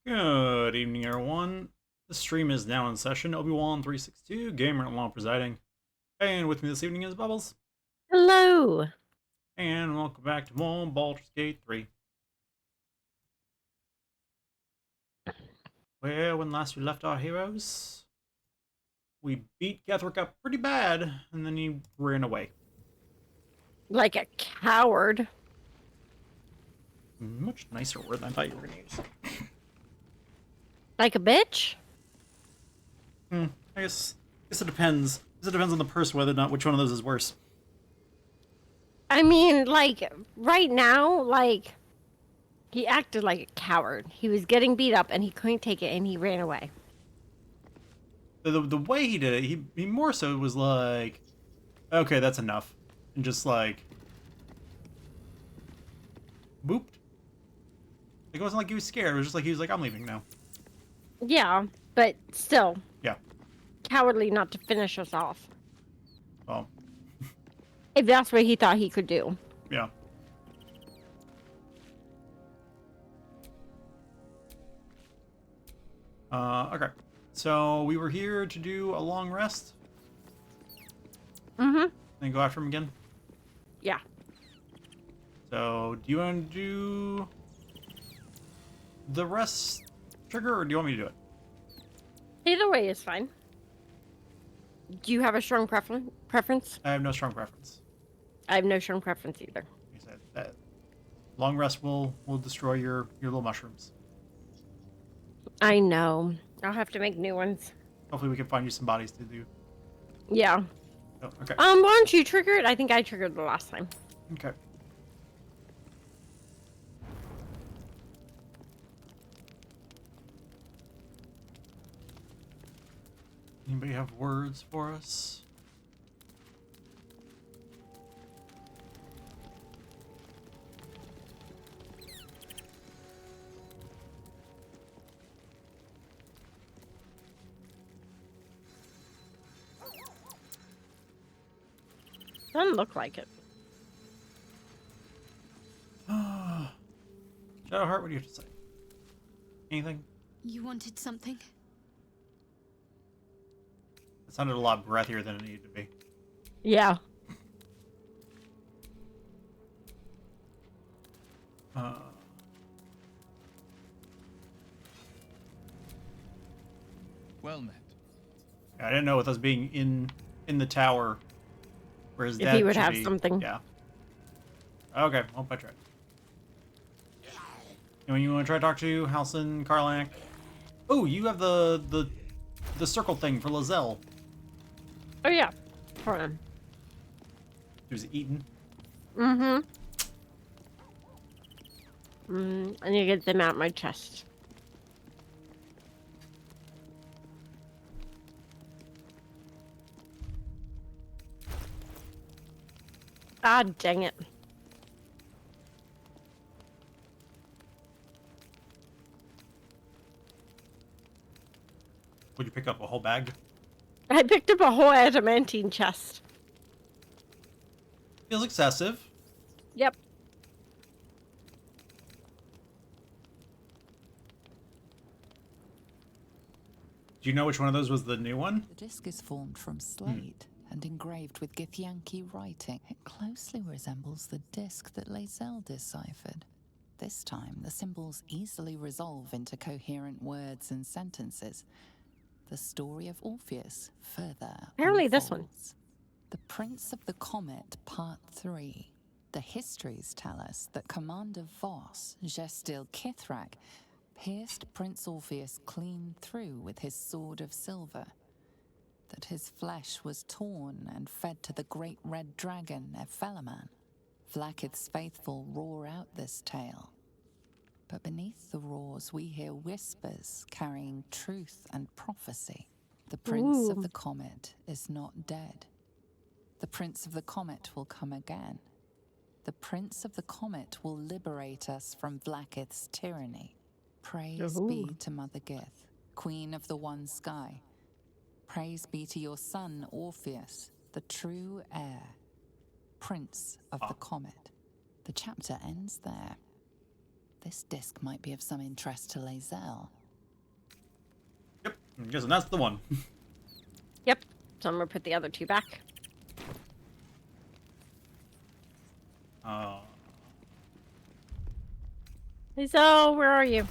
Good evening, everyone. The stream is now in session. Obi-Wan 362, Gamer and Law presiding. And with me this evening is Bubbles. Hello. And welcome back to more Baldur's Gate 3. Well, when last we left our heroes, we beat Ketheric up pretty bad, and then he ran away. Like a coward. Much nicer word than I thought you were going to use. Like a bitch? I guess it depends. It depends on the person whether or not which one of those is worse. I mean, like, right now, like, he acted like a coward. He was getting beat up and he couldn't take it and he ran away. The way he did it, he more so was like, okay, that's enough. And just like, booped. It wasn't like he was scared. It was just like he was like, I'm leaving now. Yeah, but still. Yeah. Cowardly not to finish us off. Well. If that's what he thought he could do. Yeah. Okay. So we were here to do a long rest. Mm-hmm. Then go after him again. Yeah. So do you want to do the rest trigger, or do you want me to do it? Either way is fine. Do you have a strong preference? I have no strong preference. I have no strong preference either. Like I said, that long rest will destroy your little mushrooms. I know. I'll have to make new ones. Hopefully we can find you some bodies to do. Yeah. Oh, okay. Why don't you trigger it? I think I triggered the last time. Okay. Anybody have words for us? Doesn't look like it. Shadowheart, what do you have to say? Anything? You wanted something? It sounded a lot breathier than it needed to be. Yeah. Well met. I didn't know with us being in the tower, where his dad If he would should have be. something. Yeah. Okay, well, I tried. Anyone you want to try to talk to? Halson, Karlak? Oh, you have the circle thing for Lizelle. Oh yeah. Hold on. He was eaten. Mm-hmm. I need to get them out my chest. Ah, dang it. Would you pick up a whole bag? I picked up a whole adamantine chest. Feels excessive. Yep. Do you know which one of those was the new one? The disc is formed from slate and engraved with Githyanki writing. It closely resembles the disc that Lae'zel deciphered. This time, the symbols easily resolve into coherent words and sentences. The story of Orpheus further Apparently this one. unfolds. The Prince of the Comet, Part 3. The histories tell us that Commander Voss, Gestil Kithrak, pierced Prince Orpheus clean through with his sword of silver, that his flesh was torn and fed to the great red dragon Ephelaman. Vlaakith's faithful roar out this tale. But beneath the roars we hear whispers carrying truth and prophecy. The Prince of the Comet is not dead. The Prince of the Comet will come again. The Prince of the Comet will liberate us from Vlaakith's tyranny. Praise be to Mother Gith, Queen of the One Sky. Praise be to your son, Orpheus, the true heir, Prince of the Comet. The chapter ends there. This disc might be of some interest to Lae'zel. I'm guessing that's the one. Yep. So I'm gonna put the other two back. So where are you?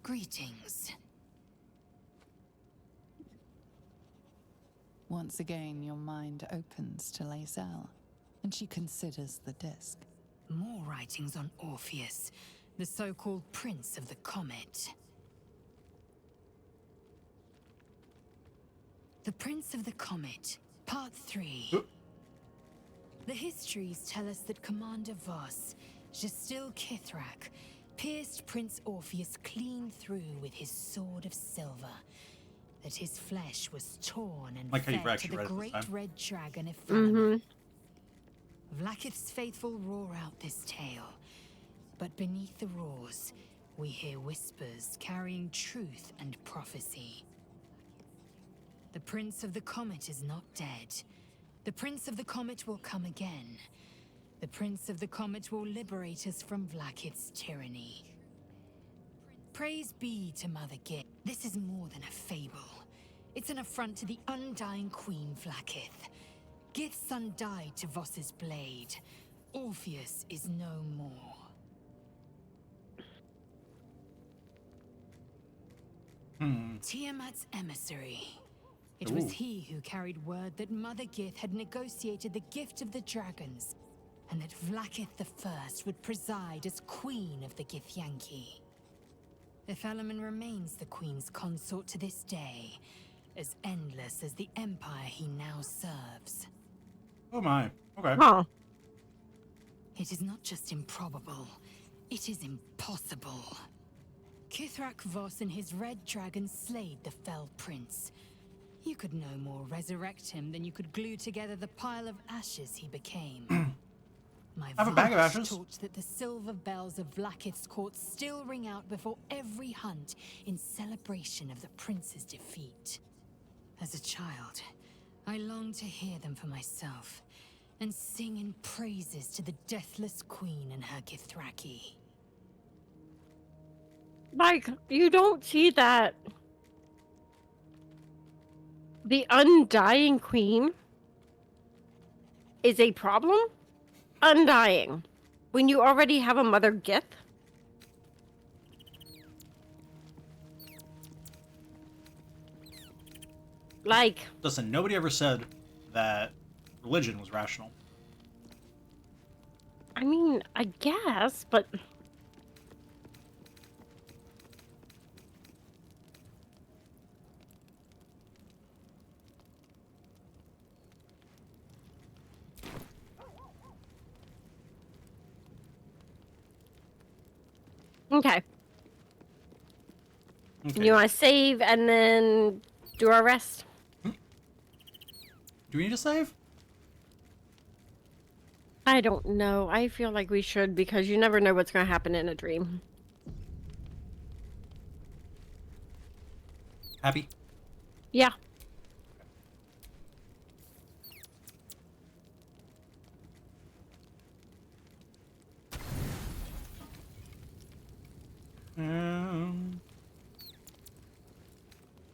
Greetings. Once again, your mind opens to Lae'zel, and she considers the disc. More writings on Orpheus, the so-called Prince of the Comet. The Prince of the Comet, Part 3. The histories tell us that Commander Voss, Ketheric, pierced Prince Orpheus clean through with his sword of silver. That his flesh was torn and Like how you've fed to actually the read it this great time. red dragon Ephemerson. Vlaakith's faithful roar out this tale, but beneath the roars, we hear whispers carrying truth and prophecy. The Prince of the Comet is not dead. The Prince of the Comet will come again. The Prince of the Comet will liberate us from Vlaakith's tyranny. Praise be to Mother Git. This is more than a fable. It's an affront to the undying Queen Vlaakith. Gith's son died to Voss's blade. Orpheus is no more. Tiamat's emissary. It was he who carried word that Mother Gith had negotiated the gift of the dragons, and that Vlaakith I would preside as Queen of the Githyanki. Ephemerson remains the Queen's consort to this day, as endless as the empire he now serves. Oh my. Okay. Huh. It is not just improbable, it is impossible. Ketheric Voss and his red dragon slayed the fell prince. You could no more resurrect him than you could glue together the pile of ashes he became. My I have a bag of vows ashes. torch that the silver bells of Vlaakith's court still ring out before every hunt in celebration of the prince's defeat. As a child, I longed to hear them for myself, and sing in praises to the deathless queen and her Githyanki. Like, you don't see that the undying queen is a problem? Undying. When you already have a Mother Gith? Like, Listen, nobody ever said that religion was rational. I mean, I guess, but... Okay. Okay. You want to save and then do our rest? Do we need to save? I don't know. I feel like we should because you never know what's going to happen in a dream. Happy? Yeah.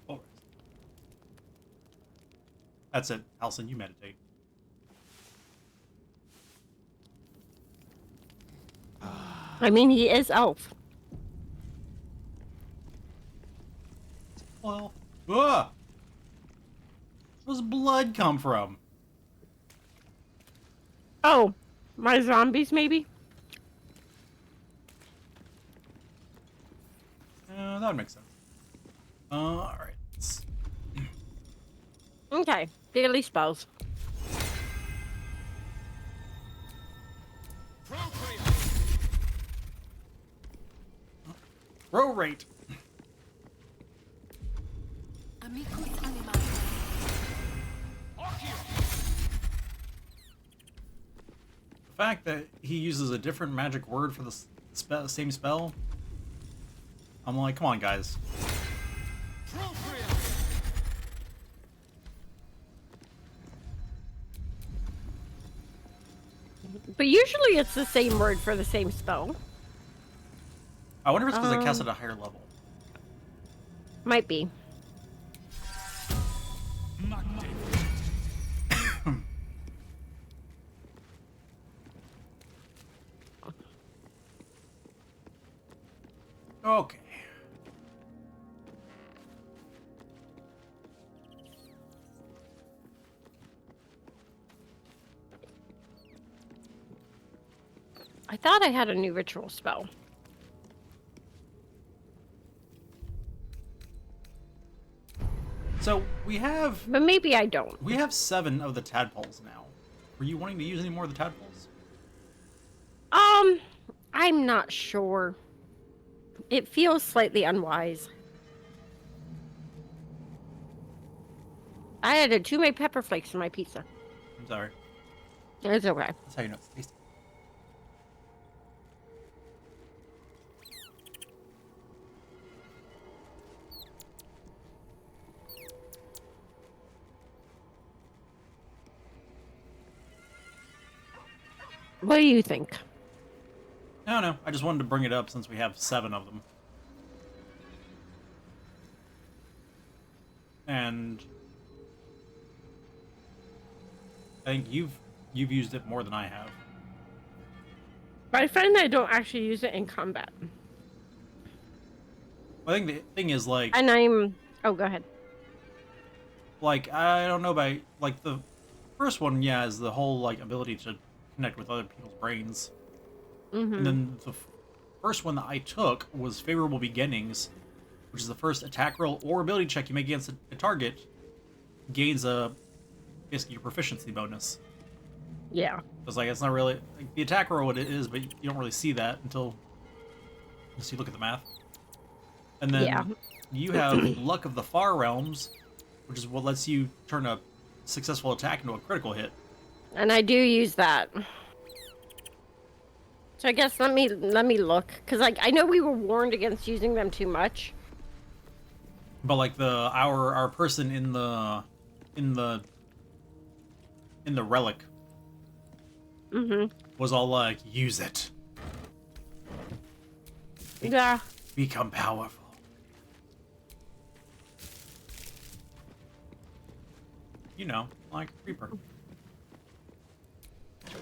Oh. That's it. Alison, you meditate. I mean, he is elf. Well, ugh! Where's blood come from? Oh, my zombies, maybe? That would make sense. Alright. Okay. Daily spells. Row rate. The fact that he uses a different magic word for the same spell, I'm like, come on, guys. But usually it's the same word for the same spell. I wonder if it's because I cast at a higher level. Might be. Okay. I thought I had a new ritual spell. So we have But maybe I don't. 7 of the tadpoles now. Were you wanting to use any more of the tadpoles? I'm not sure. It feels slightly unwise. I added too many pepper flakes to my pizza. I'm sorry. It's okay. That's how you know it's tasty. What do you think? No. I just wanted to bring it up since we have 7 of them. And I think you've used it more than I have. I find that I don't actually use it in combat. I think the thing is, like... And I'm... Oh, go ahead. Like, I don't know about... Like, the first one, yeah, is the whole, like, ability to connect with other people's brains. Mm-hmm. And then the first one that I took was Favorable Beginnings, which is the first attack roll or ability check you make against a target gains basically your proficiency bonus. Yeah. It's like, it's not really... Like, the attack roll what it is, but you don't really see that until you look at the math. And then you have Luck of the Far Realms, which is what lets you turn a successful attack into a critical hit. And I do use that. So I guess let me look, because like I know we were warned against using them too much. But like our person in the relic was all like, use it. Yeah. Become powerful. You know, like Reaper.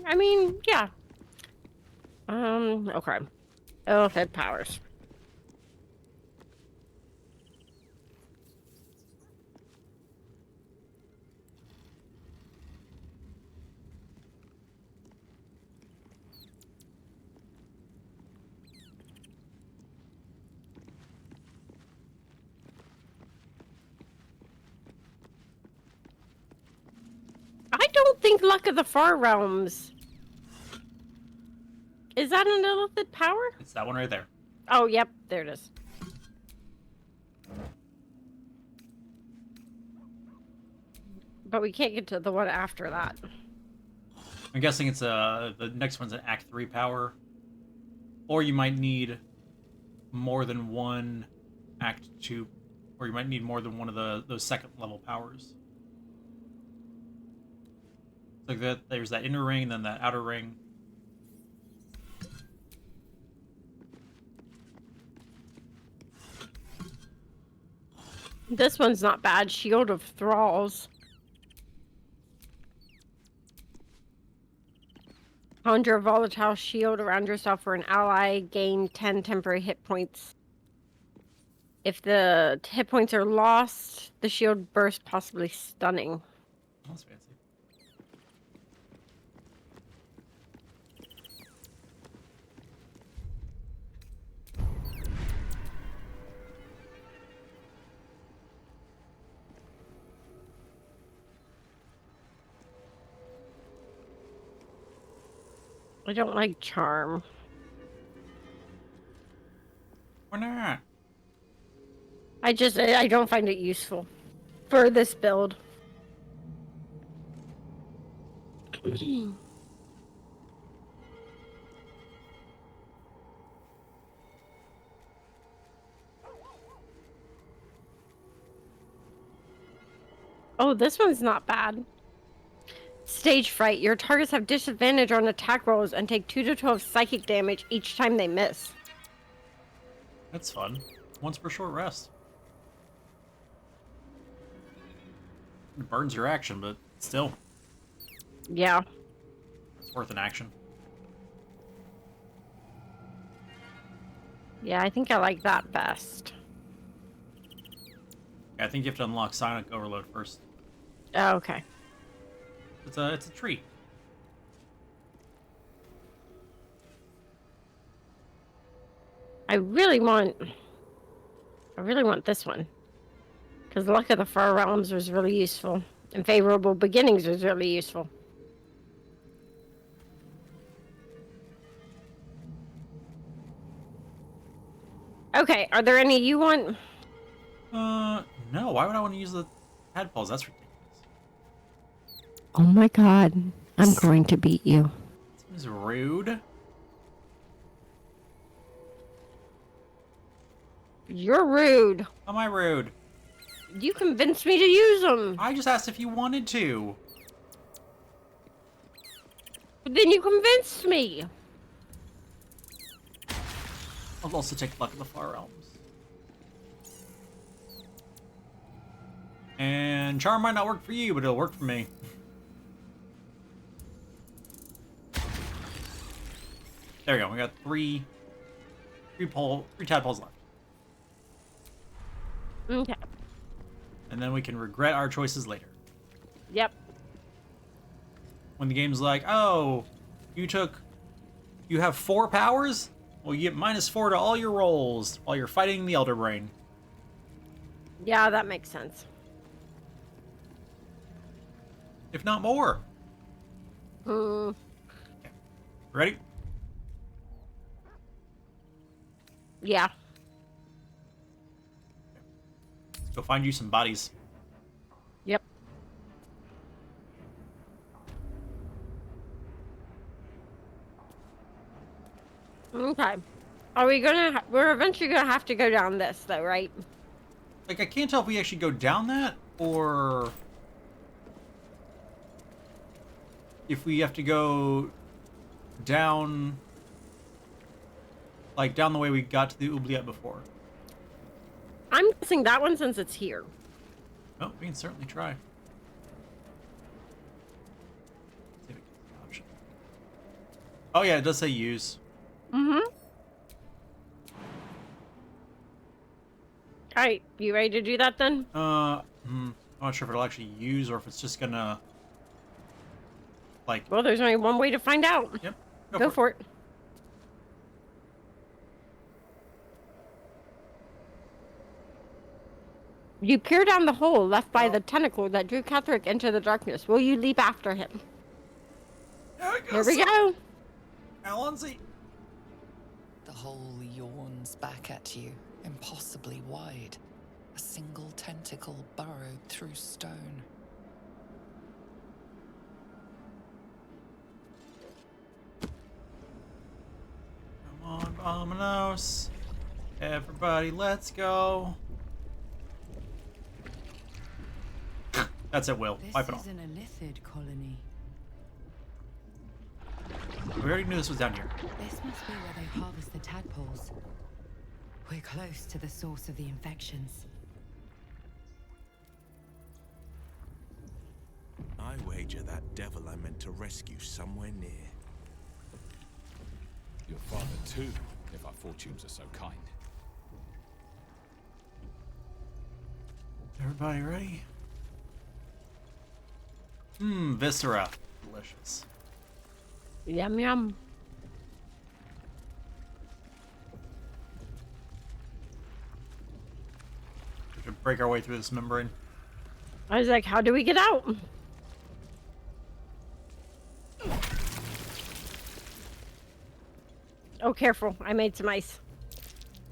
I mean, yeah. Okay. Elephant powers. I don't think Luck of the Far Realms. Is that an elephant power? It's that one right there. Oh, yep, there it is. But we can't get to the one after that. I'm guessing it's the next one's an Act 3 power. Or you might need more than one Act 2, or you might need more than one of those second level powers. Like that, there's that inner ring, then that outer ring. This one's not bad. Shield of Thralls. Conjure a volatile shield around yourself or an ally. Gain 10 temporary hit points. If the hit points are lost, the shield bursts, possibly stunning. That's fancy. I don't like charm. Why not? I don't find it useful for this build. Oh, this one's not bad. stage fright. Your targets have disadvantage on attack rolls and take 2 to 12 psychic damage each time they miss. That's fun. Once per short rest. It burns your action, but still, Yeah. it's worth an action. Yeah, I think I like that best. I think you have to unlock Sonic Overload first. Oh, okay. It's a treat. I really want this one. Because Luck of the Far Realms was really useful. And Favorable Beginnings was really useful. Okay, are there any you want? No. Why would I want to use the tadpoles? That's ridiculous. Oh my god. I'm going to beat you. Seems rude. You're rude. How am I rude? You convinced me to use them. I just asked if you wanted to. But then you convinced me. I'll also take Luck of the Far Realms. And Charm might not work for you, but it'll work for me. There we go. We got three tadpoles left. Okay. And then we can regret our choices later. Yep. When the game's like, oh, you have 4 powers? Well, you get -4 to all your rolls while you're fighting the Elder Brain. Yeah, that makes sense. If not more. Hmm. Ready? Yeah. Let's go find you some bodies. Yep. Okay. Are we gonna... We're eventually gonna have to go down this, though, right? Like, I can't tell if we actually go down that, or if we have to go down, like, down the way we got to the Oubliette before. I'm guessing that one since it's here. Oh, we can certainly try. See if it gives an option. Oh yeah, it does say use. Mm-hmm. Alright, you ready to do that then? I'm not sure if it'll actually use or if it's just gonna, like... Well, there's only one way to find out. Yep. Go for it. You peer down the hole left by the tentacle that drew Ketheric into the darkness. Will you leap after him? Here we go. Alonzi. The hole yawns back at you, impossibly wide. A single tentacle burrowed through stone. Come on, Vamonos. Everybody, let's go. That's it, Will. Wipe it off. This is an Illithid colony. We already knew this was down here. This must be where they harvest the tadpoles. We're close to the source of the infections. I wager that devil I meant to rescue somewhere near. Your father too, if our fortunes are so kind. Everybody ready? Viscera. Delicious. Yum, yum. We should break our way through this membrane. I was like, how do we get out? Oh, careful. I made some ice.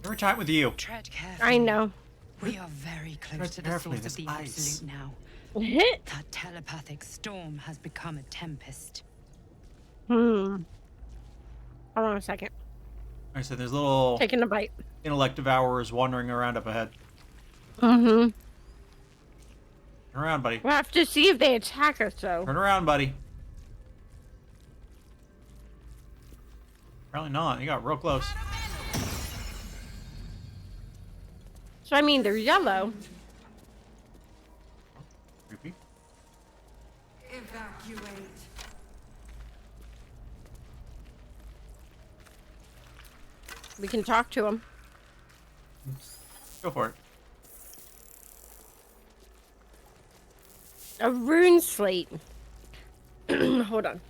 Every time with you. Tread carefully. I know. We are very close Tread to the carefully, source of this the ice. absolute now. That telepathic storm has become a tempest. Hold on a second. I said there's little Taking a bite. intellect devourers wandering around up ahead. Mm-hmm. Turn around, buddy. We'll have to see if they attack us, though. Turn around, buddy. Apparently not. You got real close. So I mean, they're yellow. Creepy. Evacuate. We can talk to them. Go for it. A rune slate. Hold on.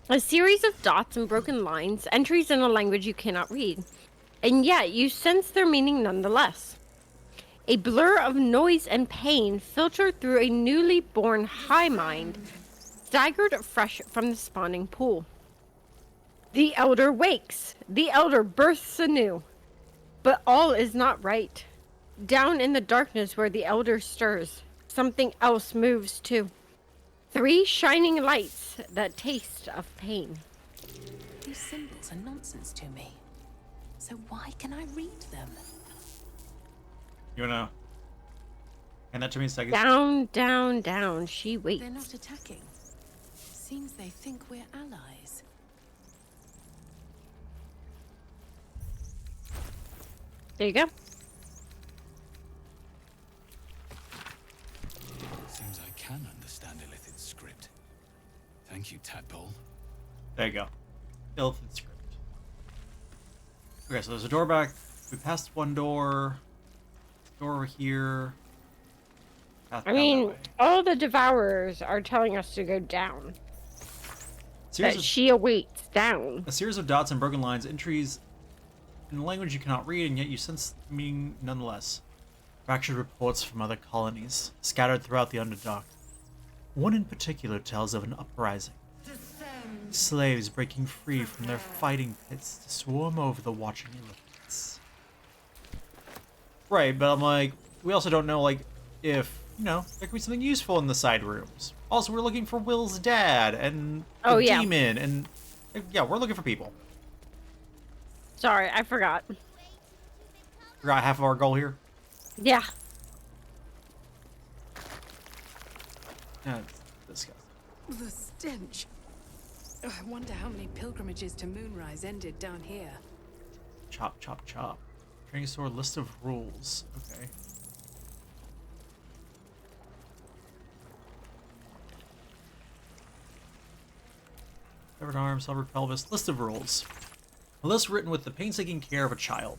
A series of dots and broken lines, entries in a language you cannot read. And yet you sense their meaning nonetheless. A blur of noise and pain filtered through a newly born high mind, staggered fresh from the spawning pool. The elder wakes. The elder bursts anew. But all is not right. Down in the darkness where the elder stirs, something else moves too. 3 shining lights that taste of pain. These symbols are nonsense to me. So why can I read them? You wanna hand that to me a second? Down, down, down, she waits. They're not attacking. Seems they think we're allies. There you go. Seems I can understand Illithid's script. Thank you, Tadpole. There you go. Illithid script. Okay, so there's a door back. We passed one door. Door over here. Path I down that mean, way. all the devourers are telling us to go down. Series That of- she awaits down. A series of dots and broken lines, entries in a language you cannot read, and yet you sense meaning nonetheless. Fractured reports from other colonies, scattered throughout the Underdark. One in particular tells of an uprising. Descend. Slaves breaking free from their fighting pits to swarm over the watching elephants. Right, but I'm like, we also don't know, like, if, you know, there could be something useful in the side rooms. Also, we're looking for Will's dad and the Oh, yeah. demon, and yeah, we're looking for people. Sorry, I forgot. Forgot half of our goal here. Yeah. Yeah, it's disgusting. The stench. Oh, I wonder how many pilgrimages to Moonrise ended down here. Chop, chop, chop. Training sword, list of rules. Okay. Severed arm, severed pelvis, list of rules. A list written with the painstaking care of a child.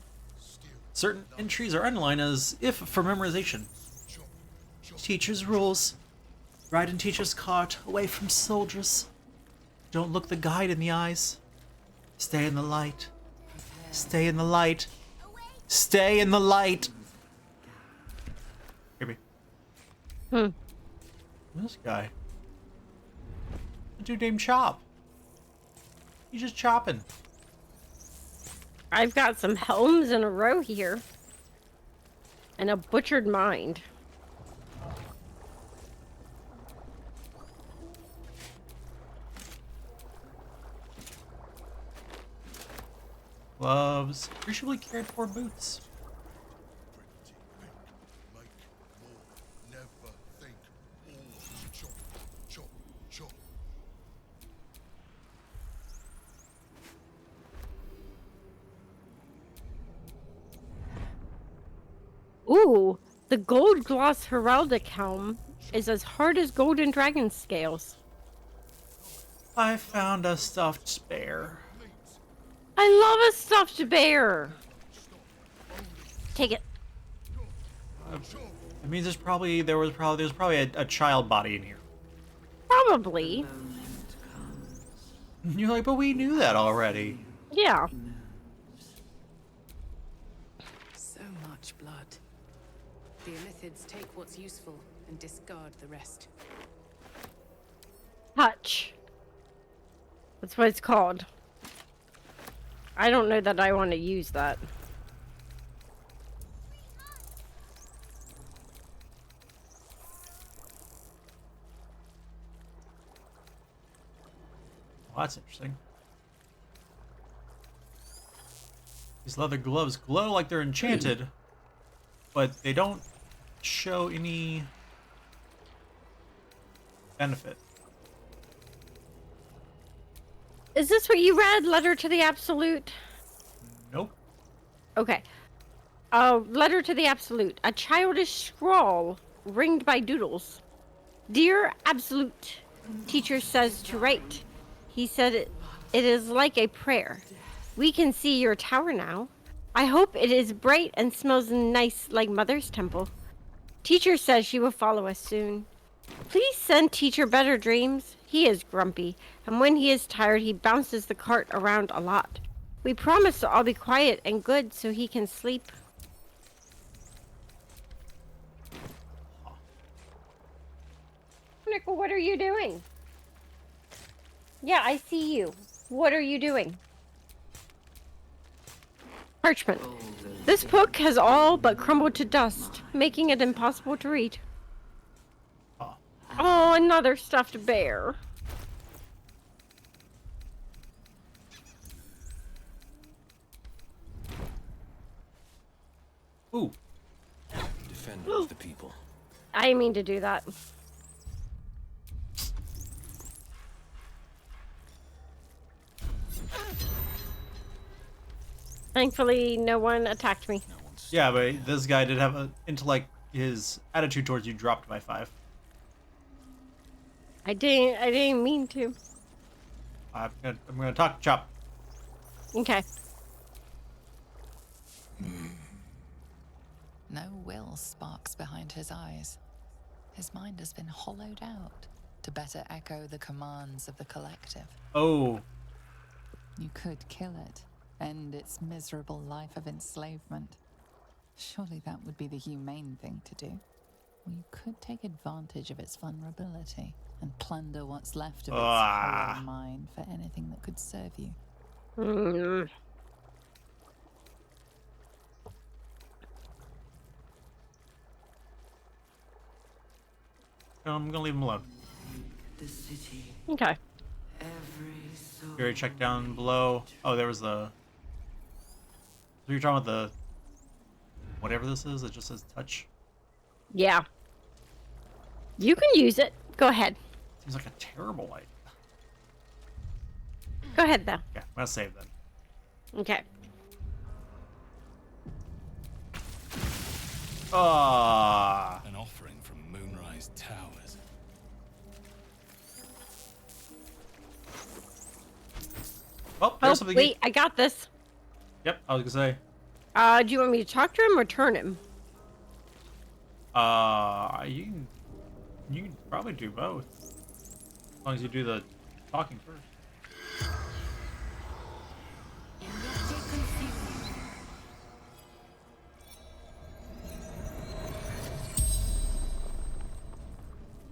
Certain entries are underlined as if for memorization. Teacher's rules. Ride in teacher's cart, away from soldiers. Don't look the guide in the eyes. Stay in the light. Stay in the light. Stay in the light. Maybe. This guy. A dude named Chop. He's just chopping. I've got some helms in a row here. And a butchered mind. Gloves. Appreciably cared for boots. Never think more. Chop, chop, chop. Ooh, the gold gloss heraldic helm is as hard as golden dragon scales. I found a stuffed bear. I love a stuffed bear. Take it. It means there's probably a child body in here. Probably. You're like, but we knew that already. Yeah. So much blood. The Illithids take what's useful and discard the rest. Touch. That's what it's called. I don't know that I want to use that. Well, that's interesting. These leather gloves glow like they're enchanted, but they don't show any benefit. Is this what you read? Letter to the Absolute? Nope. Okay. Letter to the Absolute. A childish scrawl ringed by doodles. Dear Absolute, teacher says to write. He said it is like a prayer. We can see your tower now. I hope it is bright and smells nice like Mother's temple. Teacher says she will follow us soon. Please send teacher better dreams. He is grumpy, and when he is tired, he bounces the cart around a lot. We promise to all be quiet and good so he can sleep. Nickel, what are you doing? Yeah, I see you. What are you doing? Parchment. This book has all but crumbled to dust, making it impossible to read. Oh, another stuffed bear. Ooh. Defender of the people. I didn't mean to do that. Thankfully, no one attacked me. Yeah, but this guy did have a intellect. His attitude towards you dropped by 5. I didn't mean to. I'm gonna talk to Chop. Okay. No will sparks behind his eyes. His mind has been hollowed out to better echo the commands of the collective. Oh. You could kill it, end its miserable life of enslavement. Surely that would be the humane thing to do. Or you could take advantage of its vulnerability and plunder what's left of its hollow mind for anything that could serve you. I'm gonna leave him alone. Okay. Gary, check down below. Oh, there was the... So you're talking about the... Whatever this is, it just says touch. Yeah. You can use it. Go ahead. Seems like a terrible light. Go ahead, though. Yeah, I'm gonna save then. Okay. Ah. An offering from Moonrise Towers. Well, Oh, there's something. wait, I got this. Yep, I was gonna say. Do you want me to talk to him or turn him? You can probably do both. As long as you do the talking first.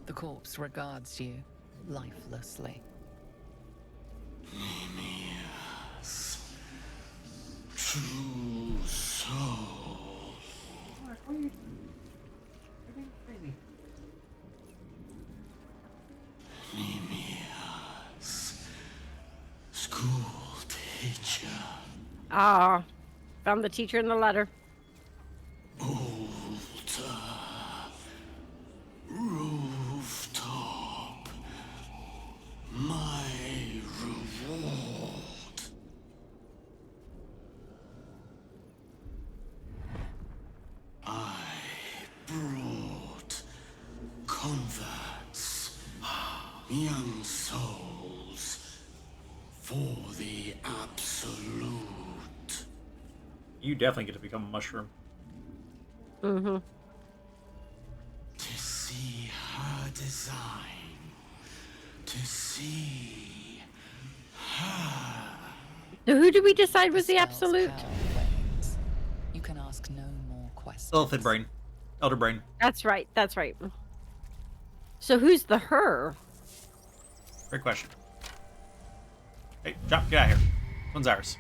The corpse regards you lifelessly. True soul. Nemias, school teacher. Ah, found the teacher in the letter. Altar, rooftop, my reward. I brought converts, young souls, for the absolute. You definitely get to become a mushroom. Mm-hmm. To see her design, to see her. So who did we decide was the Spell's absolute? power wanes. You can ask no more questions. Elephant brain. Elder brain. That's right. That's right. So who's the her? Great question. Hey, Chop, get out of here. This one's ours.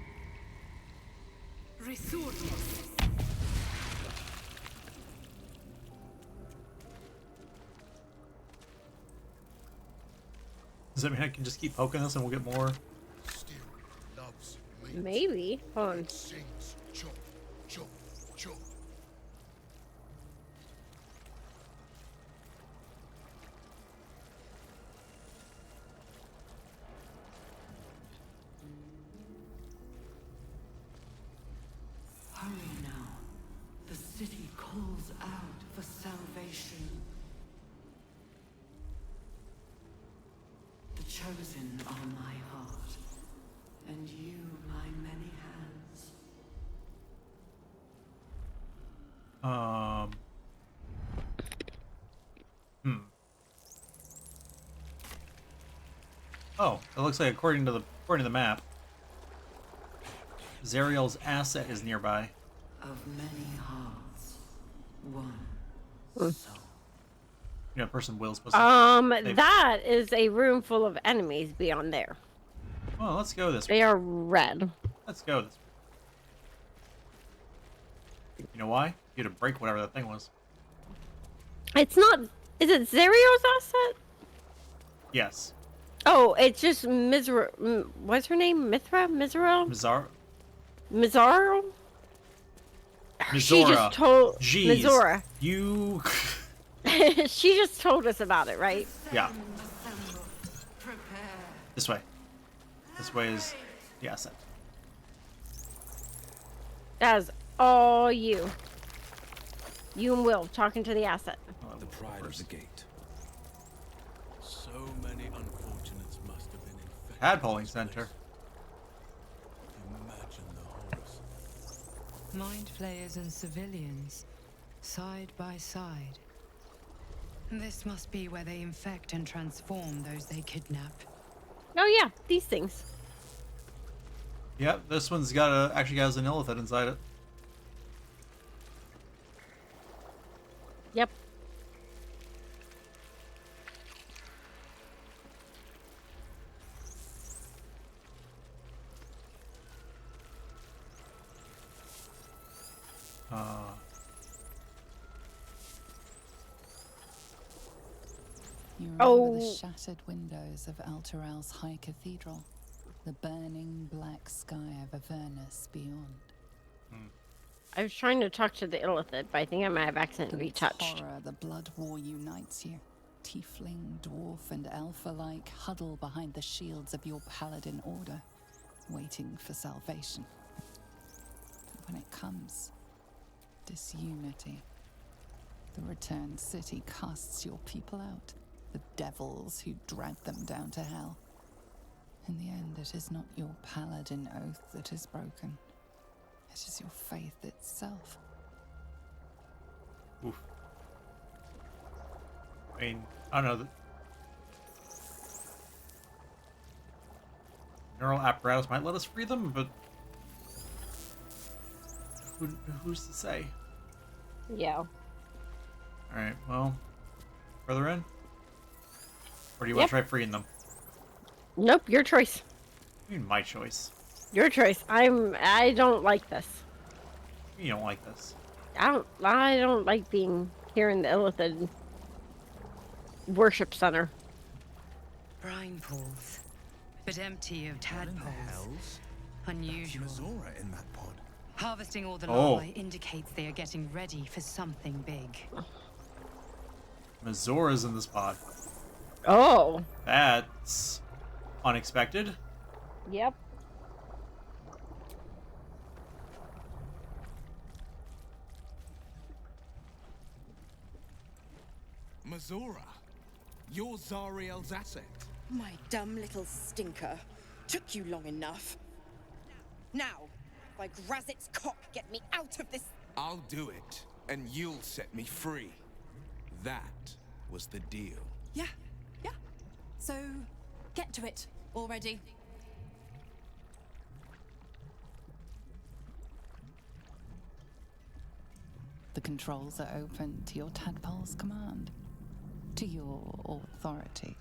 Does that mean I can just keep poking this and we'll get more? Still loves me. Maybe. Hold on. Sings chop, chop, chop. salvation. The chosen are my heart, and you my many hands. Oh, it looks like according to the map, Zariel's asset is nearby. Of many hearts, one soul. You know, a person will's supposed to. That is a room full of enemies beyond there. Well, let's go this way. They are red. Let's go this way. You know why? You had to break whatever that thing was. It's not. Is it Zariel's asset? Yes. Oh, it's just Mizra. What's her name? Mithra? Mizra? Mizarro? She just told Jeez. Mizora. You. She just told us about it, right? Yeah. This way. This way is the asset. That is all you. You and Will talking to the asset. The pride of the gate. So many unfortunates must have been infected. Tadpoling center. Imagine the horrors. Mind flayers and civilians, side by side. This must be where they infect and transform those they kidnap. Oh yeah, these things. Yep, this one's actually has an illithid inside it. Yep. You remember the shattered windows of Alteral's High Cathedral, the burning black sky of Avernus beyond. I was trying to talk to the illithid, but I think I might have accidentally Its touched. horror, the blood war unites you. Tiefling, dwarf, and elf alike huddle behind the shields of your paladin order, waiting for salvation. But when it comes, disunity. The returned city casts your people out, the devils who drag them down to hell. In the end, it is not your paladin oath that is broken. It is your faith itself. Oof. I mean, I don't know. Neural apparatus might let us free them, but who's to say? Yeah. Alright, well, further in? Or do you want to try freeing them? Nope, your choice. I mean, my choice. Your choice. I don't like this. You don't like this. I don't like being here in the illithid worship center. Brine pools, but empty of tadpoles. Hells? Unusual. Mazora in that pod. Harvesting all the Oh. larvae indicates they are getting ready for something big. Mazora's in this pod. Oh. That's unexpected. Yep. Mazora, you're Zariel's asset. My dumb little stinker. Took you long enough. Now, by Grazit's cock, get me out of this. I'll do it, and you'll set me free. That was the deal. Yeah. So, get to it already. The controls are open to your tadpole's command, to your authority.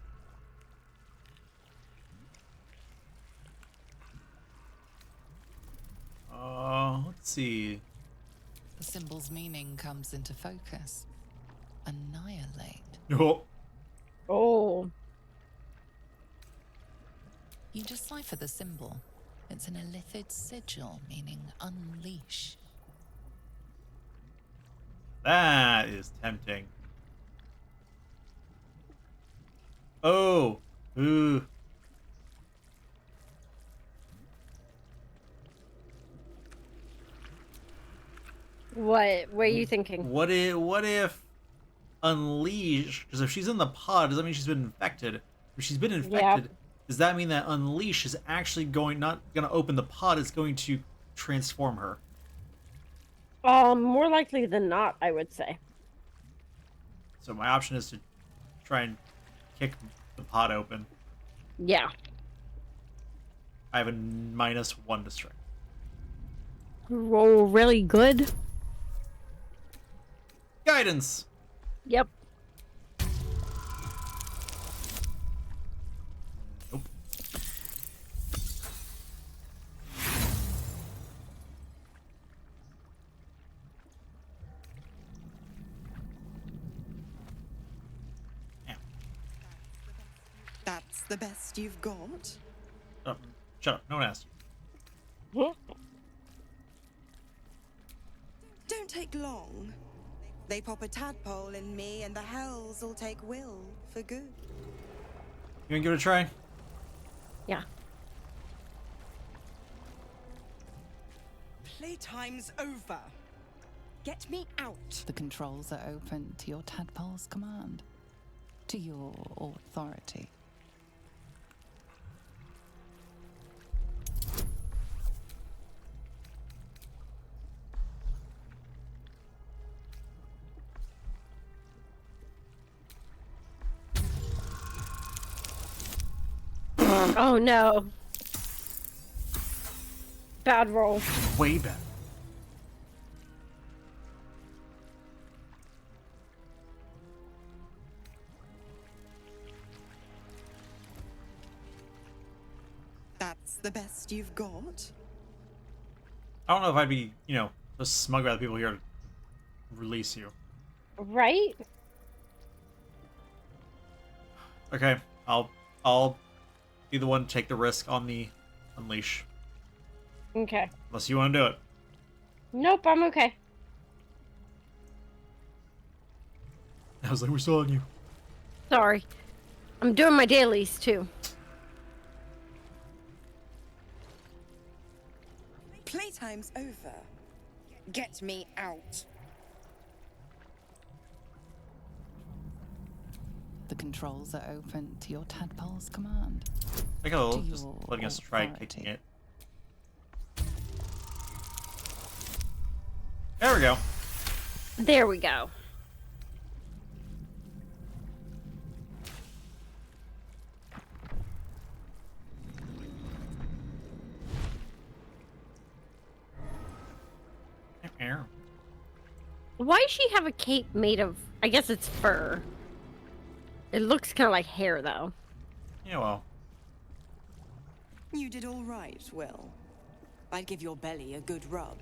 Let's see. The symbol's meaning comes into focus. Annihilate. Oh. Oh. You decipher the symbol. It's an illithid sigil, meaning unleash. That is tempting. Oh. Ooh. What are you thinking? What if unleash, because if she's in the pod, does that mean she's been infected? If she's been infected, does that mean that unleash is actually not going to open the pod? It's going to transform her. More likely than not, I would say. So my option is to try and kick the pod open. Yeah. I have a -1 to strength. Roll really good. Guidance. Yep. Nope. That's the best you've got? Shut up. No one asked you. Don't take long. They pop a tadpole in me and the hells will take Will for good. You wanna give it a try? Yeah. Playtime's over. Get me out. The controls are open to your tadpole's command, to your authority. Oh no. Bad roll. Way better. That's the best you've got? I don't know if I'd be, so smug about the people here to release you. Right? Okay, I'll be the one to take the risk on the unleash. Okay. Unless you want to do it. Nope, I'm okay. I was like, we're still on you. Sorry. I'm doing my dailies too. Playtime's over. Get me out. The controls are open to your tadpole's command. Like a little, To just your letting us try authority. kicking it. There we go. There we go. Why does she have a cape made of, I guess it's fur. It looks kind of like hair, though. Yeah, well. You did all right, Will. I'd give your belly a good rub,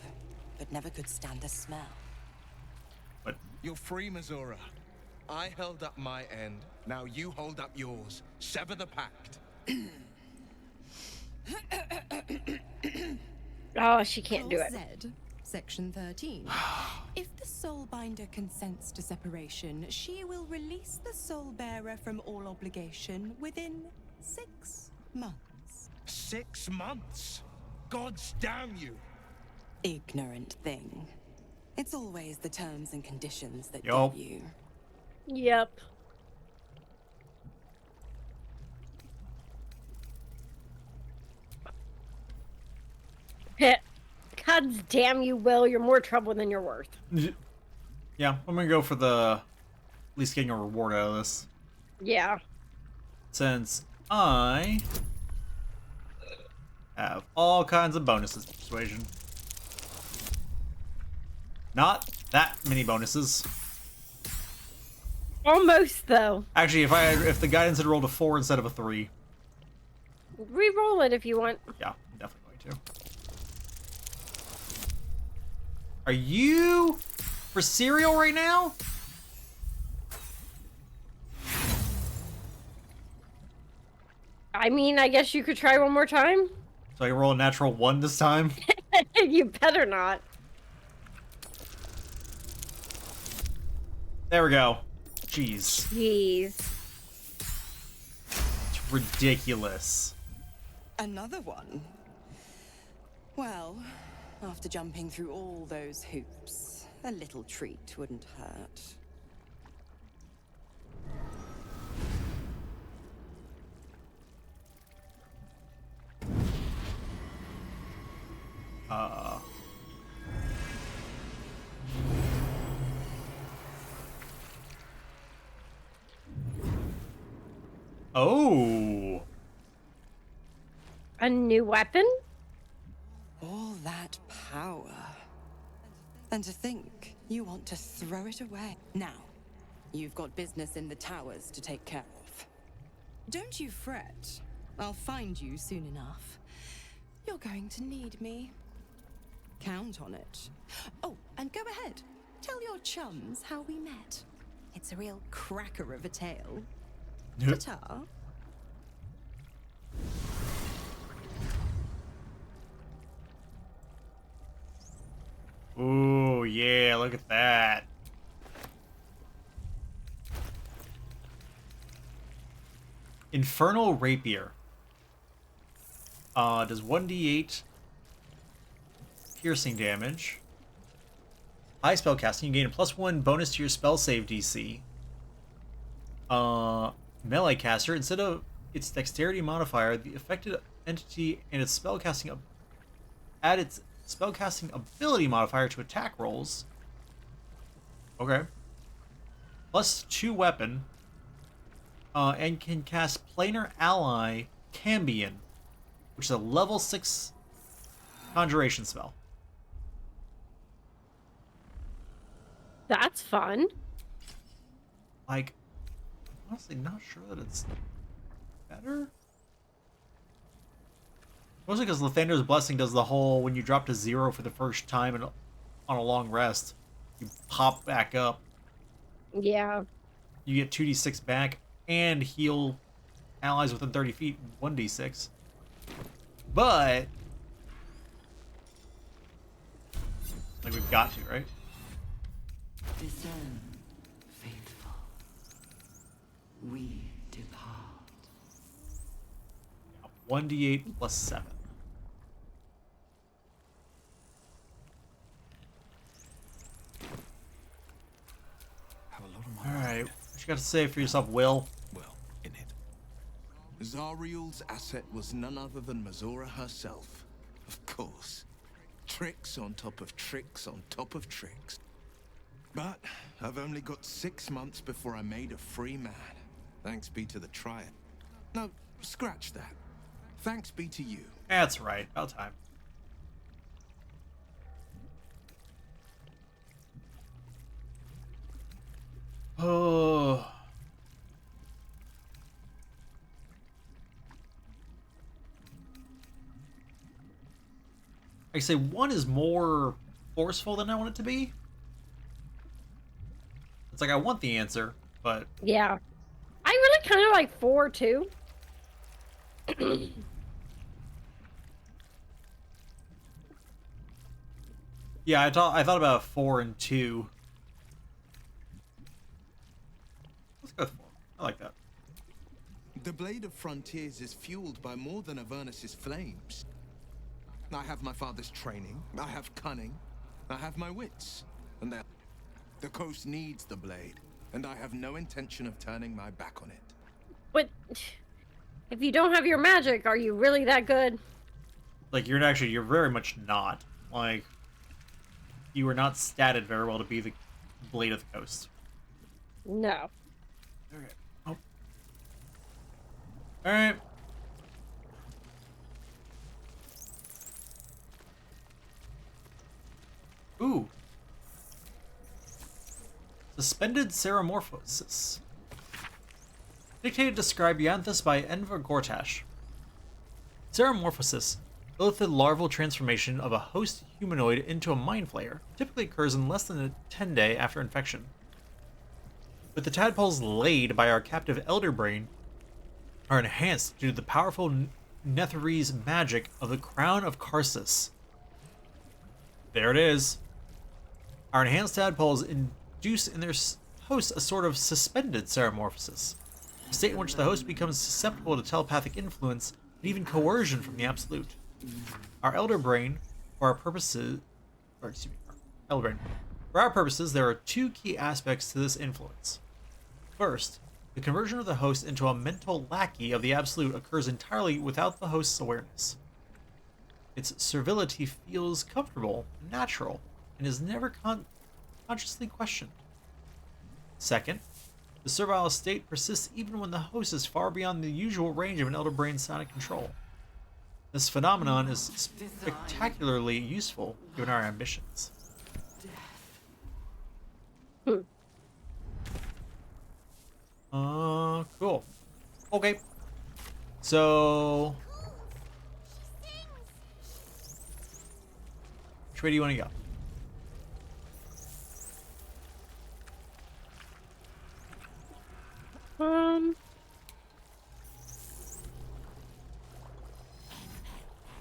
but never could stand the smell. But you're free, Missoura. I held up my end. Now you hold up yours. Sever the pact. Oh, she can't do it. Z, Section 13. If the Soulbinder consents to separation, she will release the Soul Bearer from all obligation within 6 months. 6 months? Gods damn you! Ignorant thing. It's always the terms and conditions that Yup. get you. Yep. God damn you, Will. You're more trouble than you're worth. Yeah, I'm gonna go for the at least getting a reward out of this. Yeah. Since I have all kinds of bonuses, persuasion. Not that many bonuses. Almost, though. Actually, if the guidance had rolled a 4 instead of a 3. Re-roll it if you want. Yeah, I'm definitely going to. Are you for cereal right now? I mean, I guess you could try one more time. So I can roll a natural 1 this time? You better not. There we go. Jeez. Jeez. It's ridiculous. Another one? Well, after jumping through all those hoops, a little treat wouldn't hurt. Uh... Oh! A new weapon? All that power. And to think you want to throw it away. Now, you've got business in the towers to take care of. Don't you fret. I'll find you soon enough. You're going to need me. Count on it. Oh, and go ahead. Tell your chums how we met. It's a real cracker of a tale. Ta-ta. Ooh, yeah, look at that. Infernal Rapier. Does 1d8 piercing damage. High spell casting, you gain a +1 bonus to your spell save DC. Melee caster, instead of its dexterity modifier, the affected entity and its spellcasting add its spellcasting ability modifier to attack rolls. Okay. +2 weapon. And can cast Planar Ally Cambion, which is a level 6 conjuration spell. That's fun. Like, I'm honestly not sure that it's better. Mostly because Lathander's Blessing does the whole, when you drop to 0 for the first time and on a long rest, you pop back up. Yeah. You get 2d6 back and heal allies within 30 feet 1d6. But, like, we've got to, right? Discern, faithful. We depart. 1d8 +7. Have a lot of my Alright, what you got to say for yourself, Will? well in it. Zariel's asset was none other than Mazora herself. Of course. Tricks on top of tricks on top of tricks. But I've only got 6 months before I'm made a free man. Thanks be to the Triad. No, scratch that. Thanks be to you. That's right, about time. Oh. I say 1 is more forceful than I want it to be. It's like I want the answer, but Yeah. I really kind of like 4 too. yeah, I thought about 4 and 2. Let's go with 4. I like that. The Blade of Frontiers is fueled by more than Avernus's flames. I have my father's training, I have cunning, I have my wits, and the coast needs the blade, and I have no intention of turning my back on it. But if you don't have your magic, are you really that good? Like, you're very much not. Like, you were not statted very well to be the Blade of the Coast. No. Okay. Oh. Alright. Ooh. Suspended Ceramorphosis. Dictated to Scribianthus by Enver Gortash. Ceramorphosis, illithid larval transformation of a host humanoid into a mind flayer, typically occurs in less than a 10-day after infection. With the tadpoles laid by our captive Elder Brain, are enhanced due to the powerful Netherese magic of the Crown of Karsus. There it is. Our enhanced tadpoles induce in their host a sort of suspended ceramorphosis, a state in which the host becomes susceptible to telepathic influence and even coercion from the Absolute. Our Elder Brain, for our purposes, there are 2 key aspects to this influence. First, the conversion of the host into a mental lackey of the Absolute occurs entirely without the host's awareness. its servility feels comfortable and natural, and is never consciously questioned. Second, the servile state persists even when the host is far beyond the usual range of an elder brain's sonic control. This phenomenon is spectacularly useful given our ambitions. Cool. Okay. So, which way do you want to go?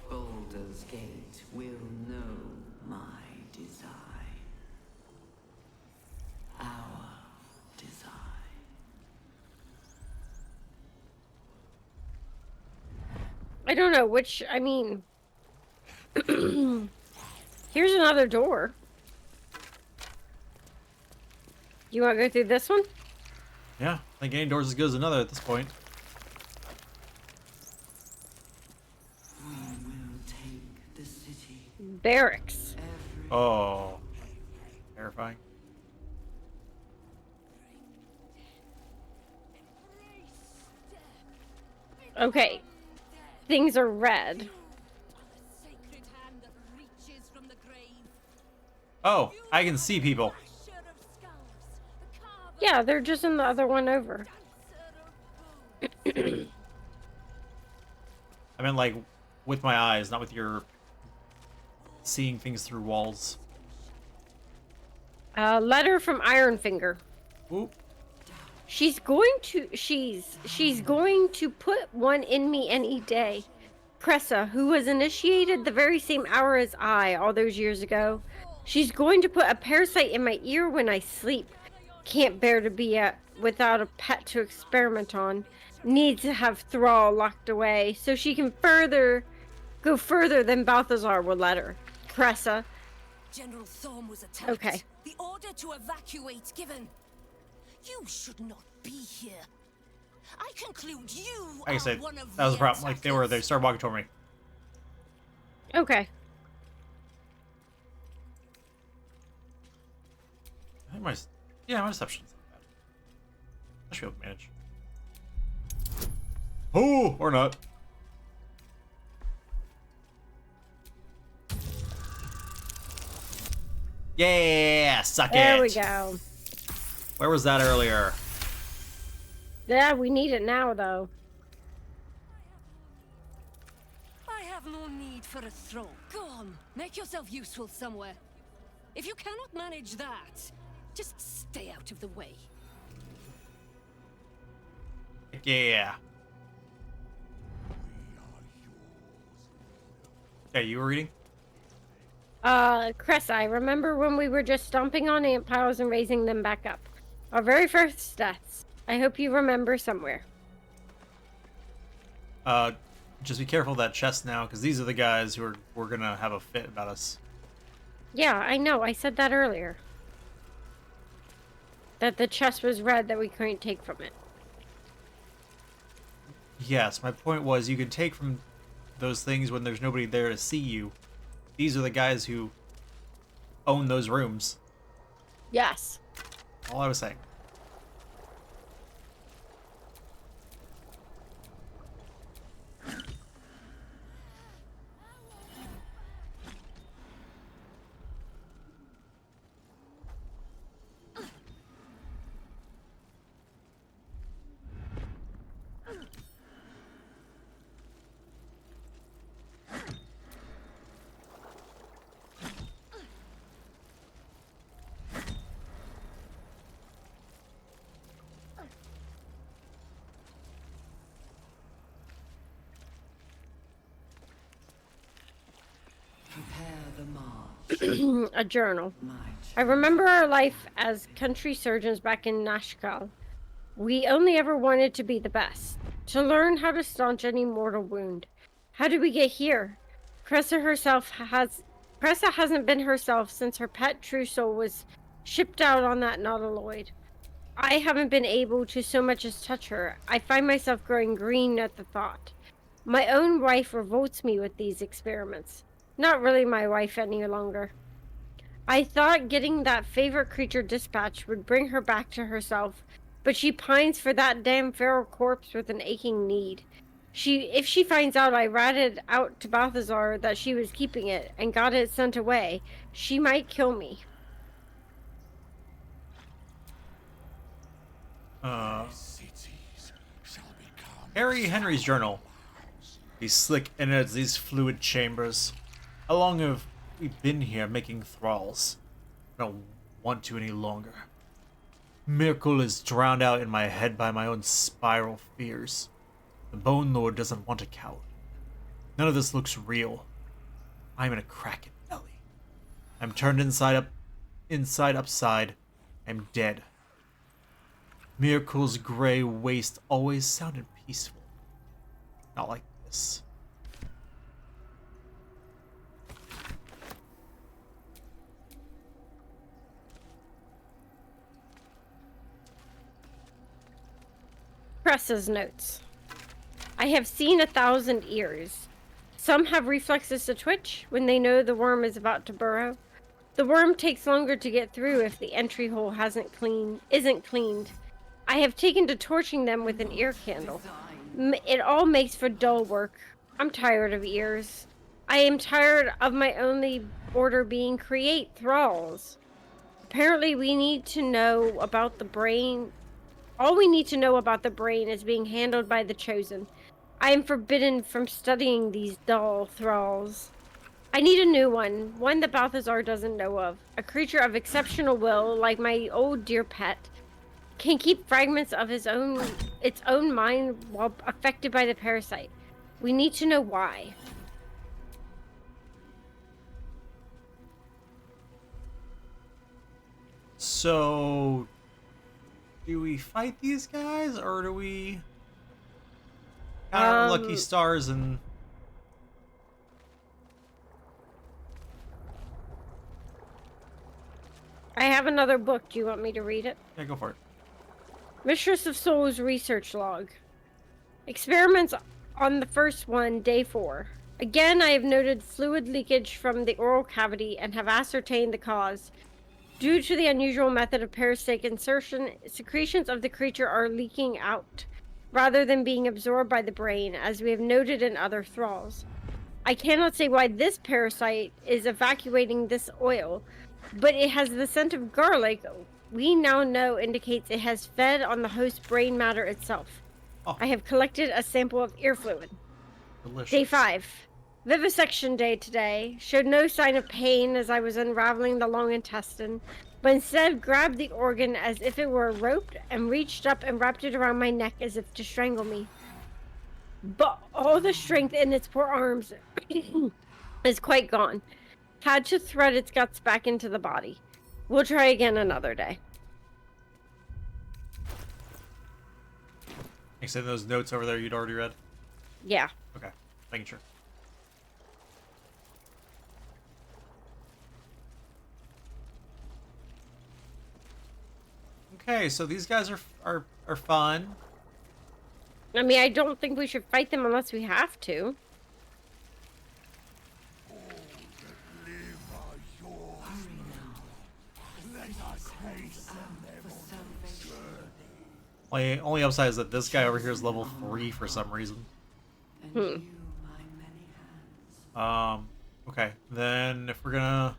Baldur's Gate will know my design. Our design. I don't know which, I mean... Here's another door. You want to go through this one? Yeah, I think any door's as good as another at this point. We will take the city. Barracks. Oh. Terrifying. Okay. Things are red. Oh, I can see people. Yeah, they're just in the other one over. I meant like with my eyes, not with your seeing things through walls. Letter from Ironfinger. Ooh. She's going to put one in me any day. Cressa, who was initiated the very same hour as I all those years ago. She's going to put a parasite in my ear when I sleep. Can't bear to be without a pet to experiment on. Needs to have Thrall locked away so she can go further than Balthazar would let her. Cressa. General Thorm was attacked. Okay. The order to evacuate given. You should not be here. I conclude you Like I said, one of that was the problem. Like attackers. they started walking toward me. Okay. I think my deception's not bad. I should be able to manage. Oh, or not. Yeah, suck it. There we go. Where was that earlier? Yeah, we need it now, though. I have no need for a throw. Go on, make yourself useful somewhere. If you cannot manage that, just stay out of the way. Yeah. Okay, you were reading? Cressa, I remember when we were just stomping on ant piles and raising them back up. Our very first deaths. I hope you remember somewhere. Just be careful of that chest now, because these are the guys who we're gonna have a fit about us. Yeah, I know. I said that earlier. That the chest was red that we couldn't take from it. Yes, my point was you can take from those things when there's nobody there to see you. These are the guys who own those rooms. Yes. All I was saying. Prepare the march. A journal. I remember our life as country surgeons back in Nashkel. We only ever wanted to be the best. To learn how to staunch any mortal wound. How did we get here? Cressa hasn't been herself since her pet true soul was shipped out on that nautiloid. I haven't been able to so much as touch her. I find myself growing green at the thought. My own wife revolts me with these experiments. Not really my wife any longer. I thought getting that favorite creature dispatch would bring her back to herself, but she pines for that damn feral corpse with an aching need. If she finds out I ratted out to Balthazar that she was keeping it and got it sent away, she might kill me. Harry Henry's journal. He's slick and it's these fluid chambers. How long have we been here making thralls? I don't want to any longer. Miracle is drowned out in my head by my own spiral fears. The Bone Lord doesn't want a coward. None of this looks real. I'm in a crack in belly. I'm turned inside upside. I'm dead. Miracle's gray waste always sounded peaceful. Not like this. Press's notes. I have seen 1,000 ears. Some have reflexes to twitch when they know the worm is about to burrow. The worm takes longer to get through if the entry hole isn't cleaned. I have taken to torching them with an ear candle. It all makes for dull work. I'm tired of ears. I am tired of my only order being create thralls. Apparently we need to know about the brain. All we need to know about the brain is being handled by the Chosen. I am forbidden from studying these dull thralls. I need a new one that Balthazar doesn't know of. A creature of exceptional will, like my old dear pet, can keep fragments of its own mind while affected by the parasite. We need to know why. So, do we fight these guys, or do we count our lucky stars and... I have another book. Do you want me to read it? Yeah, go for it. Mistress of Souls research log. Experiments on the first one, day 4. Again, I have noted fluid leakage from the oral cavity and have ascertained the cause. Due to the unusual method of parasitic insertion, secretions of the creature are leaking out, rather than being absorbed by the brain, as we have noted in other thralls. I cannot say why this parasite is evacuating this oil, but it has the scent of garlic we now know indicates it has fed on the host brain matter itself. Oh. I have collected a sample of ear fluid. Delicious. Day 5. Vivisection day today. Showed no sign of pain as I was unraveling the long intestine, but instead grabbed the organ as if it were roped and reached up and wrapped it around my neck as if to strangle me. But all the strength in its poor arms is quite gone. Had to thread its guts back into the body. We'll try again another day. You said those notes over there you'd already read? Yeah. Okay, making sure. Okay, so these guys are fun. I mean, I don't think we should fight them unless we have to. Only upside is that this guy over here is level 3 for some reason. Okay, then if we're gonna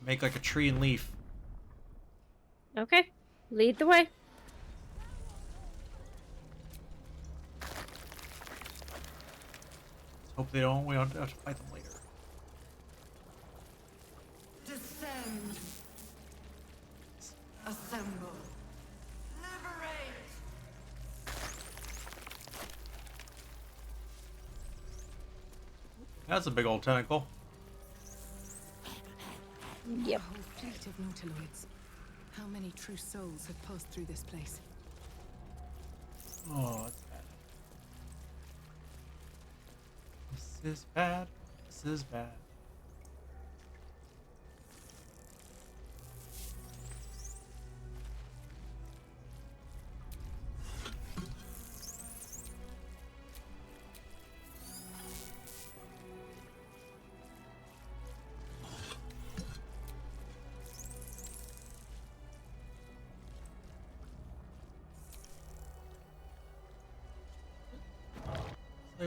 make like a tree and leaf. Okay, lead the way. Hope we don't have to fight them later. Descend. Assemble. Liberate. That's a big old tentacle. Yep. A whole fleet of nautiloids. How many true souls have passed through this place? Oh, it's bad. This is bad. This is bad.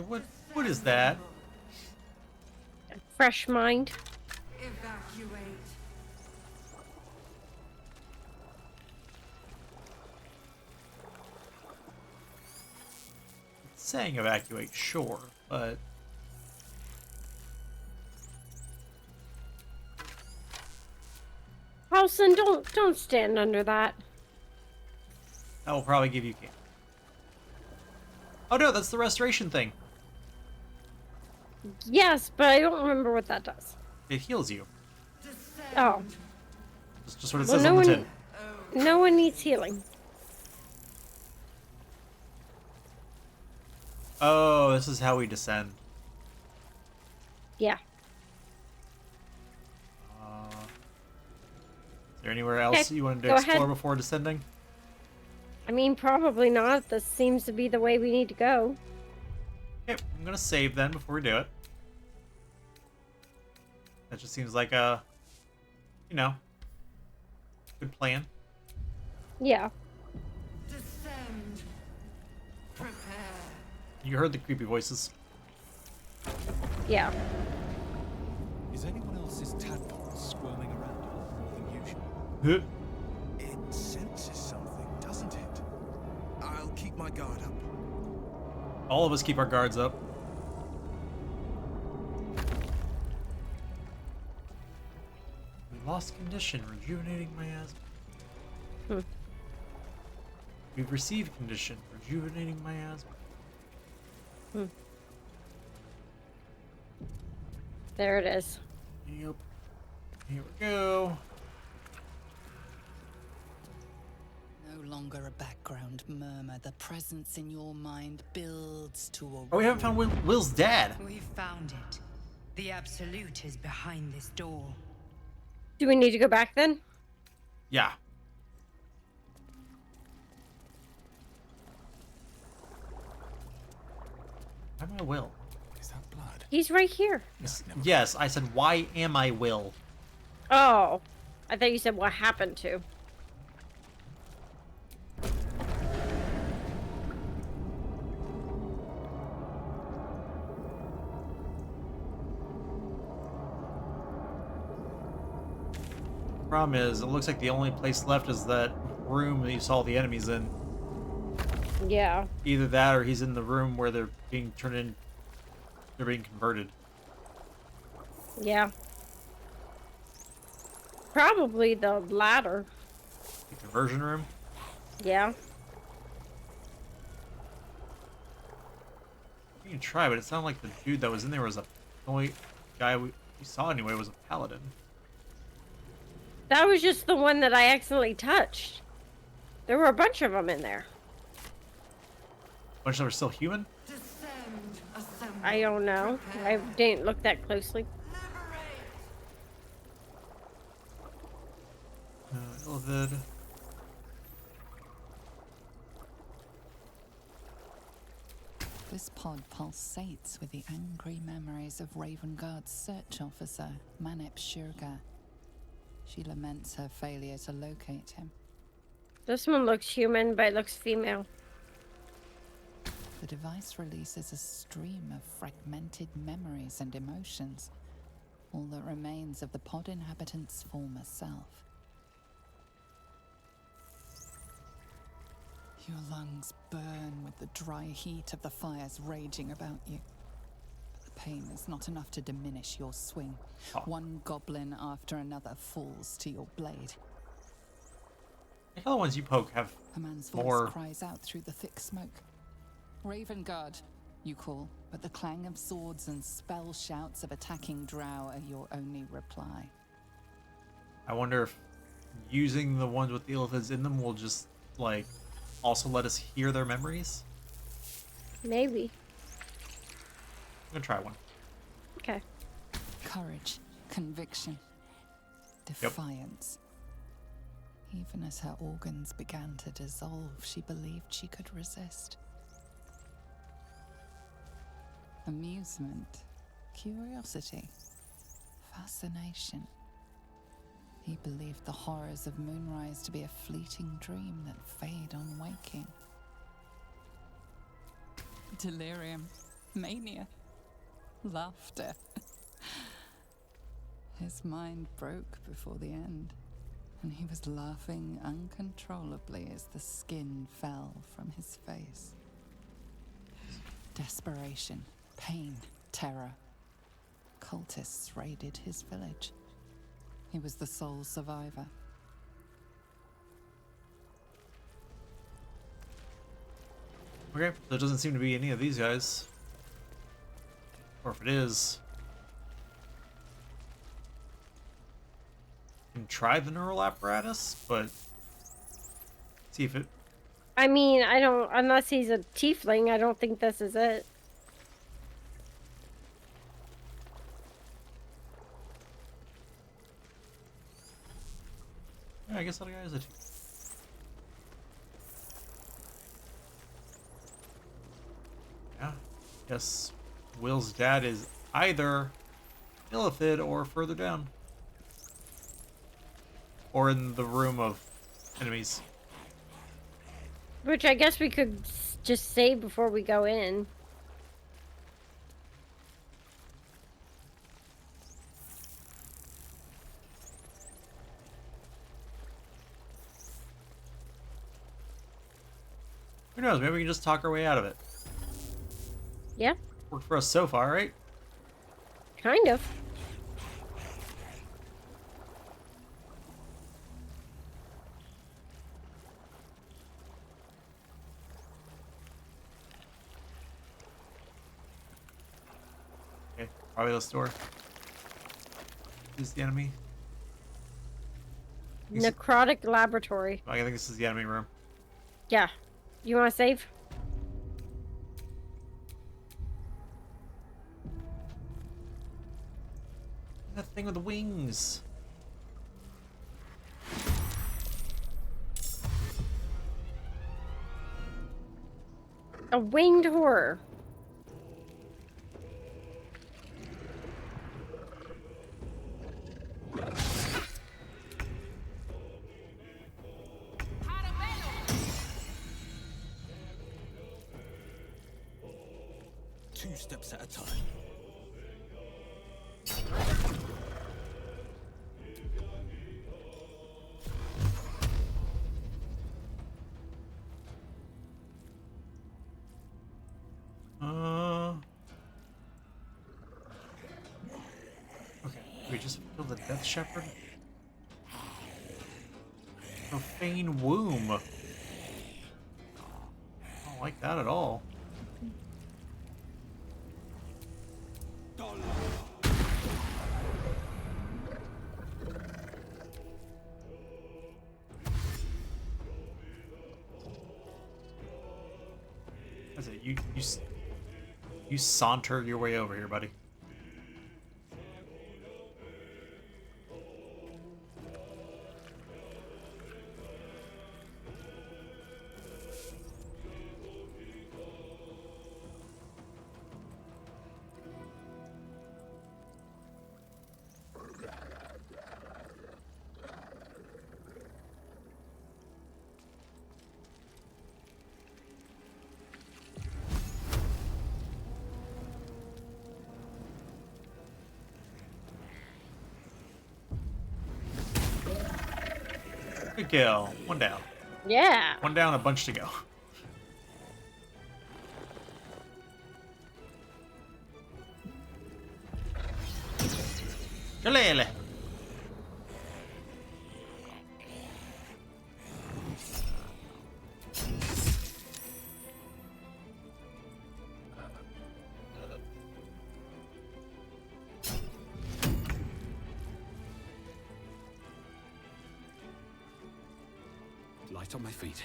Wait, what is that? Fresh mind. Evacuate. It's saying evacuate, sure, but Halson, don't stand under that. that will probably give you camp. Oh no, that's the restoration thing. Yes, but I don't remember what that does. It heals you. Oh. It's just what it Well, says on the tin. No one needs healing. Oh, this is how we descend. Yeah. Is there anywhere else you wanted to go explore ahead. before descending? I mean, probably not. This seems to be the way we need to go. Okay, I'm gonna save then before we do it. That just seems like a, good plan. Yeah. Descend. Prepare. You heard the creepy voices. Yeah. Is anyone else's tadpole squirming around a lot more than usual? It senses something, doesn't it? I'll keep my guard up. All of us keep our guards up. We lost condition, rejuvenating miasma. We've received condition, rejuvenating miasma. There it is. Yep. Here we go. No longer a background murmur. The presence in your mind builds to a... Oh, we haven't found Will's dad. We found it. The Absolute is behind this door. Do we need to go back then? Yeah. Why am I Will? Is that blood? He's right here. Yes, I said, why am I Will? Oh. I thought you said what happened to. Problem is, it looks like the only place left is that room that you saw the enemies in. Yeah. Either that or he's in the room where they're being turned in. They're being converted. Yeah. Probably the latter. The conversion room? Yeah. You can try, but it sounded like the dude that was in there was the only guy we saw anyway was a paladin. That was just the one that I accidentally touched. There were a bunch of them in there. Bunch of them are still human? Descend. Assemble. I don't know. I didn't look that closely. Illivid. This pod pulsates with the angry memories of Ravenguard's search officer, Manep Shurga. She laments her failure to locate him. This one looks human, but it looks female. The device releases a stream of fragmented memories and emotions, all that remains of the pod inhabitant's former self. Your lungs burn with the dry heat of the fires raging about you. But the pain is not enough to diminish your swing. One goblin after another falls to your blade. I think the ones you poke have A man's more... voice cries out through the thick smoke. Ravenguard, you call, but the clang of swords and spell shouts of attacking drow are your only reply. I wonder if using the ones with the illithids in them will just, like, also let us hear their memories? Maybe. I'm gonna try one. Okay. Courage, conviction, defiance. Even as her organs began to dissolve, she believed she could resist. Amusement, curiosity, fascination. He believed the horrors of Moonrise to be a fleeting dream that fade on waking. Delirium, Mania. Laughter. His mind broke before the end, and he was laughing uncontrollably as the skin fell from his face. Desperation, pain, terror. Cultists raided his village. He was the sole survivor. Okay, there doesn't seem to be any of these guys. Or if it is... You can try the neural apparatus, but... See if it... I mean, I don't... Unless he's a tiefling, I don't think this is it. Yeah, I guess that guy is a tiefling. Yeah. Yes. Will's dad is either Illithid or further down. Or in the room of enemies. Which I guess we could just save before we go in. Who knows? Maybe we can just talk our way out of it. Yeah. Worked for us so far, right? Kind of. Okay, probably this door. Who's the enemy? Necrotic laboratory. I think this is the enemy room. Yeah. You want to save? That thing with the wings. A winged horror. Two steps at a time. Okay, we just killed the Death Shepherd. Profane womb. I don't like that at all. That's it. You saunter your way over here, buddy. Good kill. One down. Yeah. One down, a bunch to go. Galele. Light on my feet.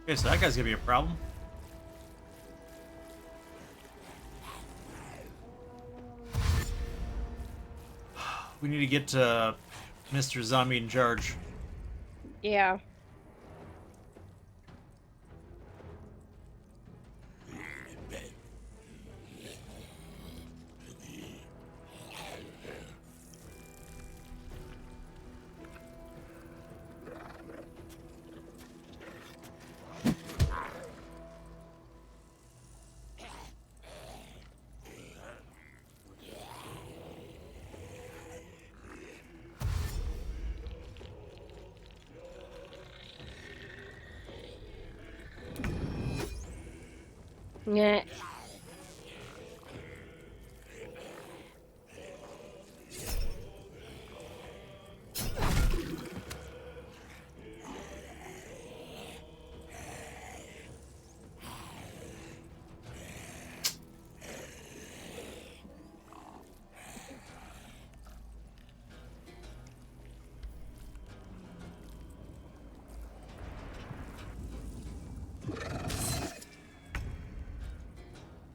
Okay, so that guy's gonna be a problem. We need to get Mr. Zombie in charge. Yeah. Yeah.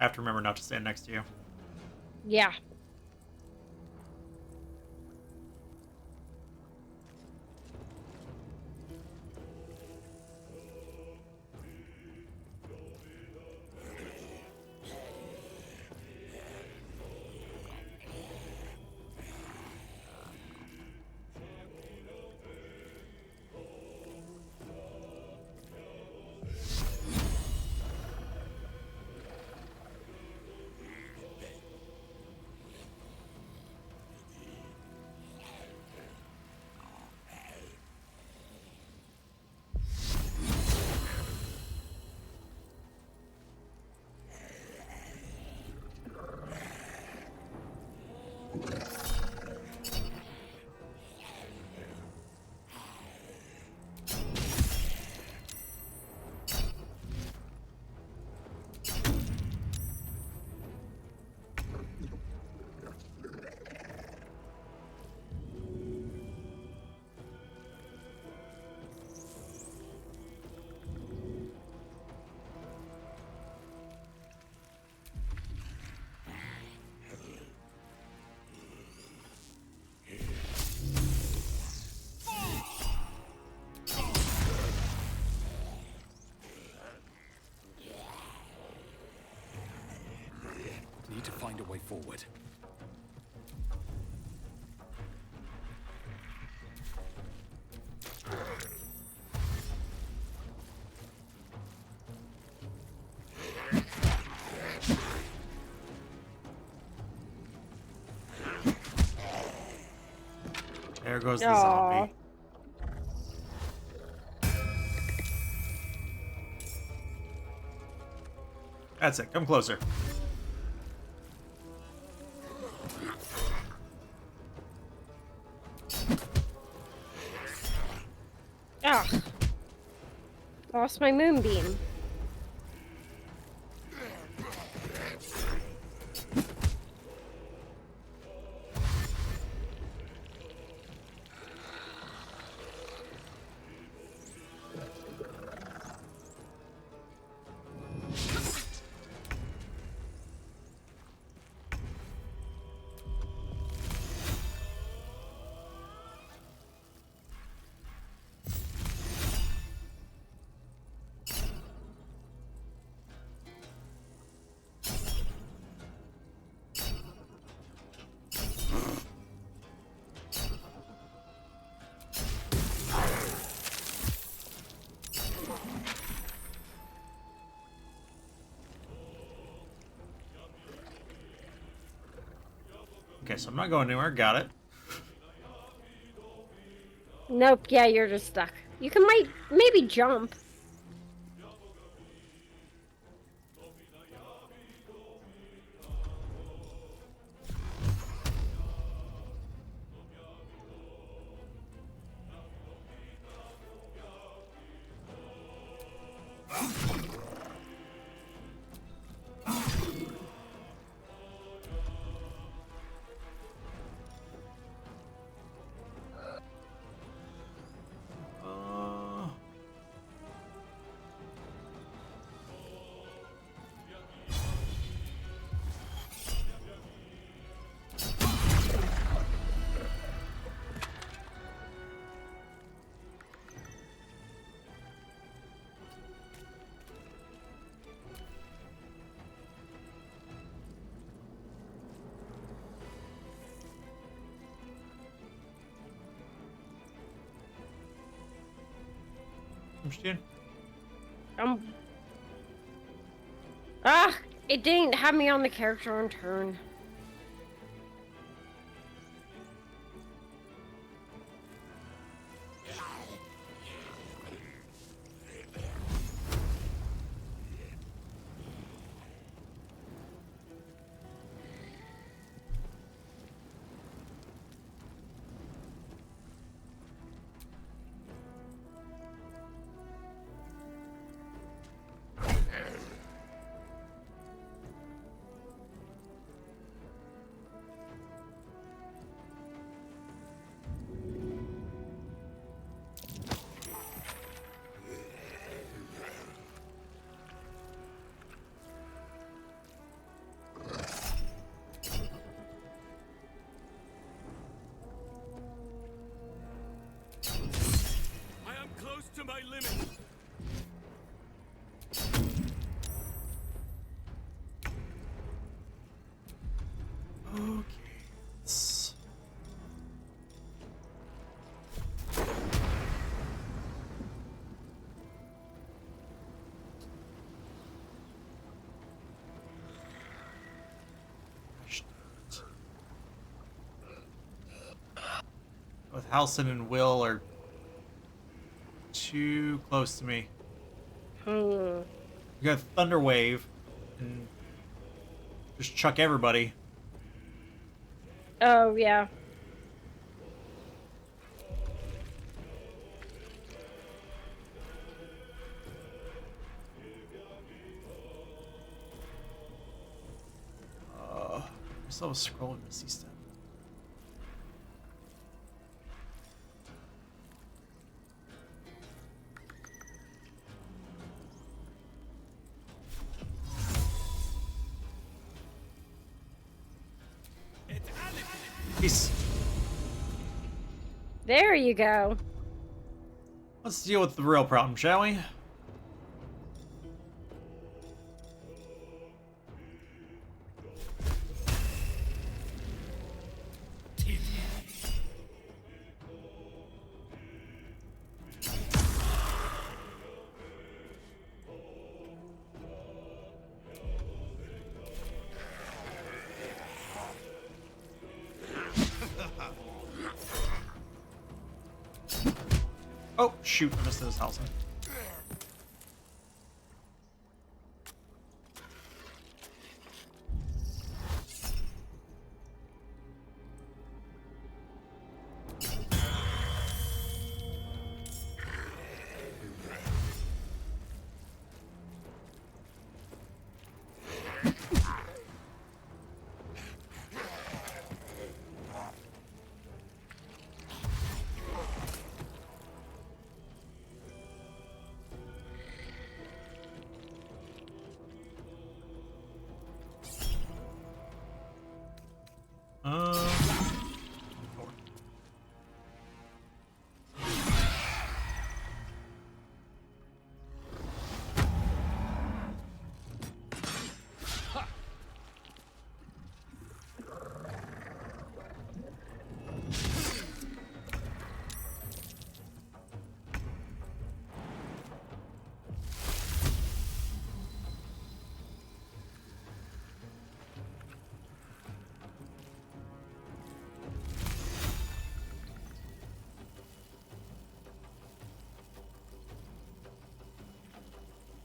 I have to remember not to stand next to you. Yeah. Need to find a way forward. There goes the zombie. That's it. Come closer. Ah. Lost my moonbeam. Okay, so I'm not going anywhere. Got it. Nope, yeah, you're just stuck. You can maybe jump. Interesting. Ah! It didn't have me on the character on turn. To my limit. Okay. Both Halson and Will are too close to me. You got Thunder Wave and just chuck everybody. Oh, yeah. I still have a scroll of Misty Step. Peace. There you go. Let's deal with the real problem, shall we? Oh, shoot, I missed this house.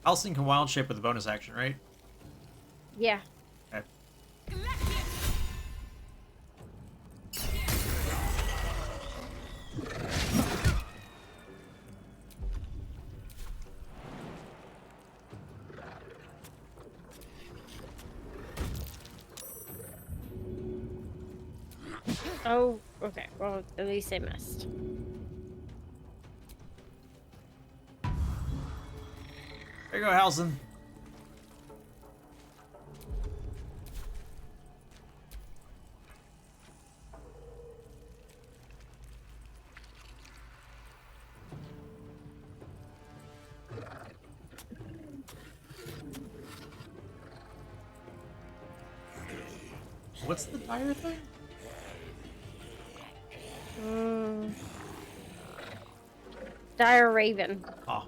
Halcyon can wild shape with a bonus action, right? Yeah. Okay. Oh, okay. Well, at least I missed. There you go, Halcyon. What's the dire thing? Dire Raven. Oh.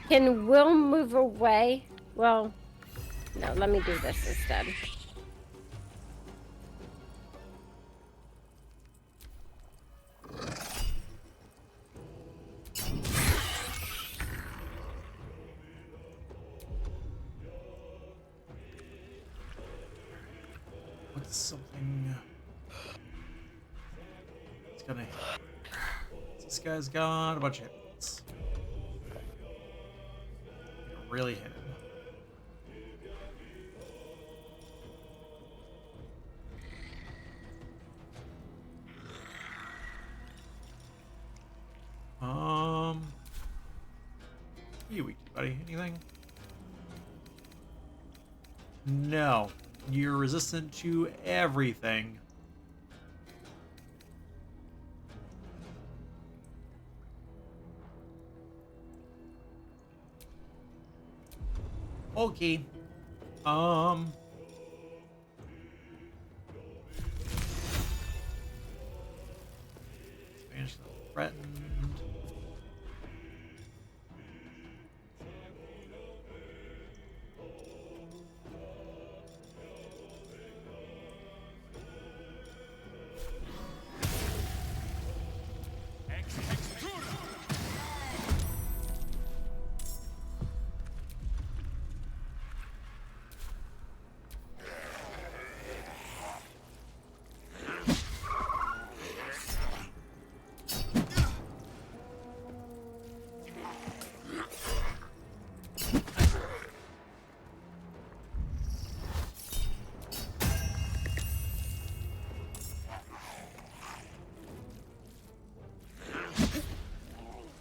Can Will move away? Well, no, let me do this instead. What's something? It's gonna. This guy's got a bunch of hits. Really hit him. You weak, buddy. Anything? No. You're resistant to everything. Okay. Spanish threatened.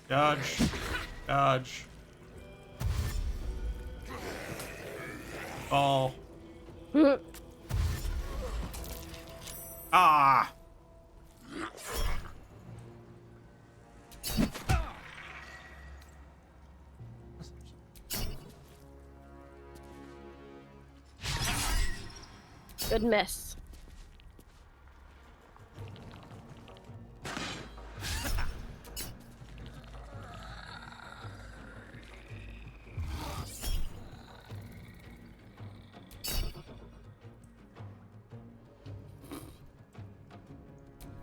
Dodge. Dodge. Fall. Ah! Good miss.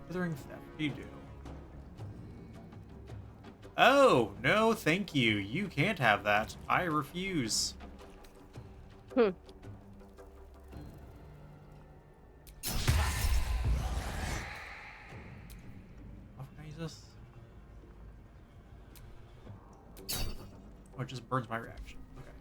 Withering theft. You do. Oh, no, thank you. You can't have that. I refuse. Hmm. How can I use this? Oh, it just burns my reaction. Okay.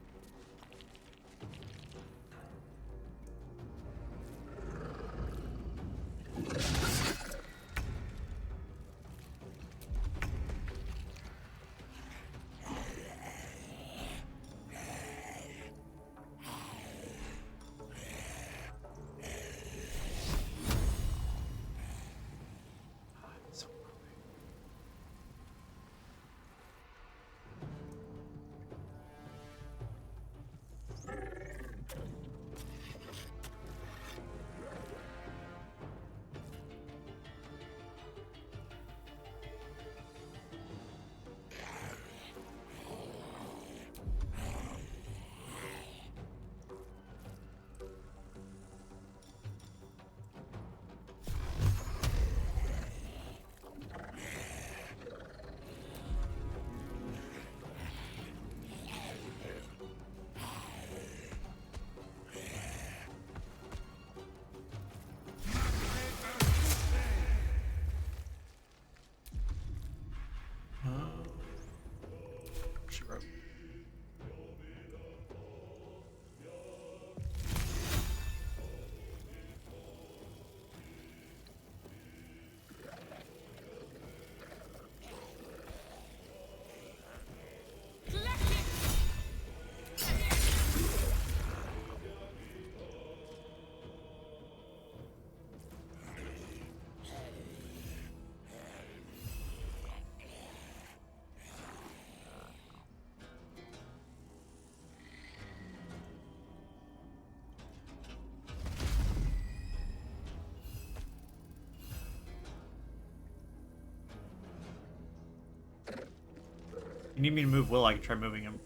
You need me to move Will? I can try moving him.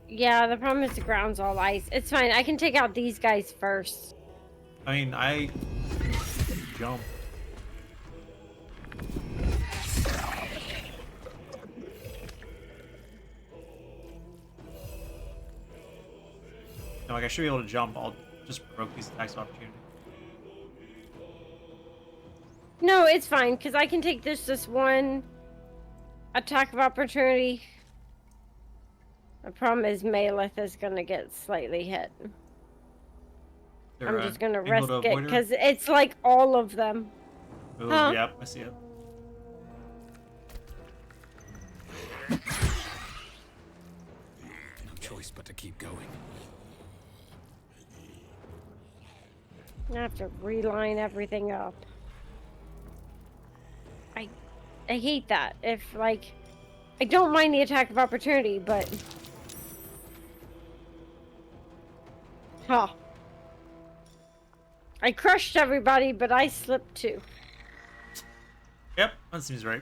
Yeah, the problem is the ground's all ice. It's fine. I can take out these guys first. I mean, I jump. No, like I should be able to jump. I'll just provoke these attacks of opportunity. No, it's fine, because I can take this one attack of opportunity. The problem is Maleth is going to get slightly hit. I'm just going to risk it, because it's like all of them. Oh, huh? Yep, I see it. No choice but to keep going. I have to reline everything up. I hate that. If, like, I don't mind the attack of opportunity, but... Huh. I crushed everybody, but I slipped too. Yep, that seems right.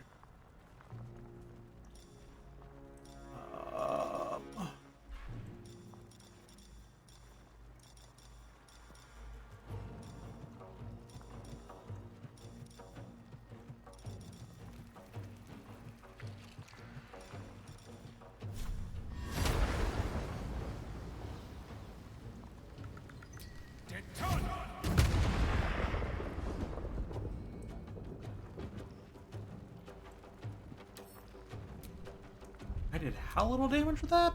I did how little damage with that?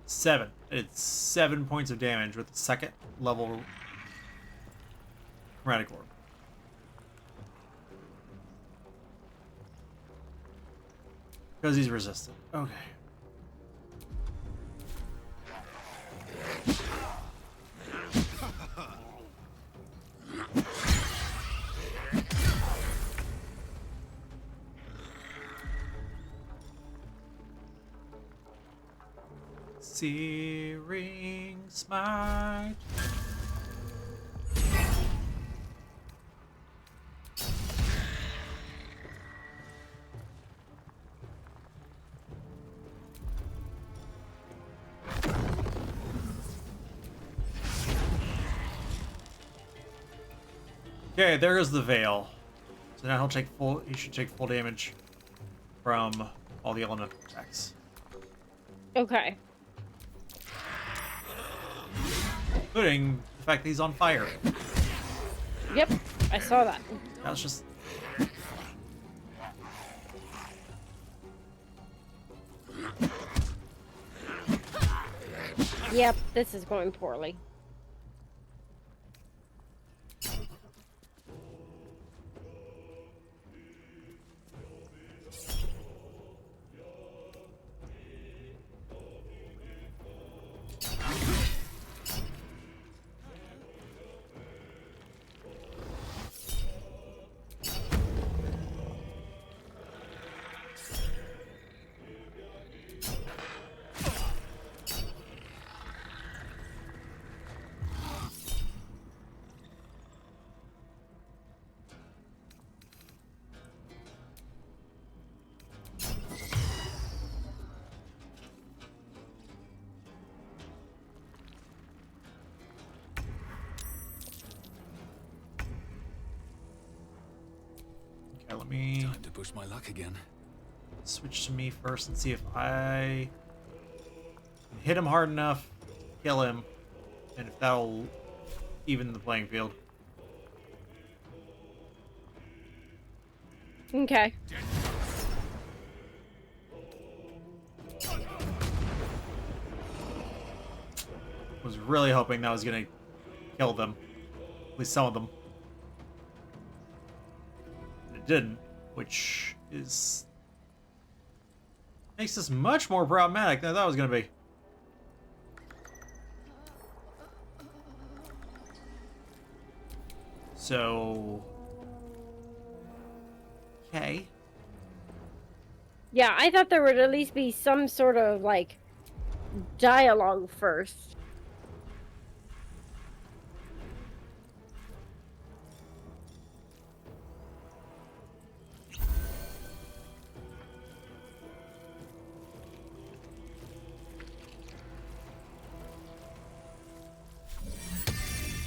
7. It's 7 points of damage with the second level chromatic orb. Because he's resistant. Okay. Searing smite. Okay, there is the veil. So now he should take full damage from all the elemental attacks. Okay. Including the fact that he's on fire. Yep, I saw that. That was just... Yep, this is going poorly. Okay, let me... Time to push my luck again. Switch to me first and see if I can hit him hard enough, kill him, and if that'll even the playing field. Okay. Was really hoping that was gonna kill them. At least some of them. It didn't, which is... makes this much more problematic than I thought it was gonna be. So... okay. Yeah, I thought there would at least be some sort of, like, dialogue first.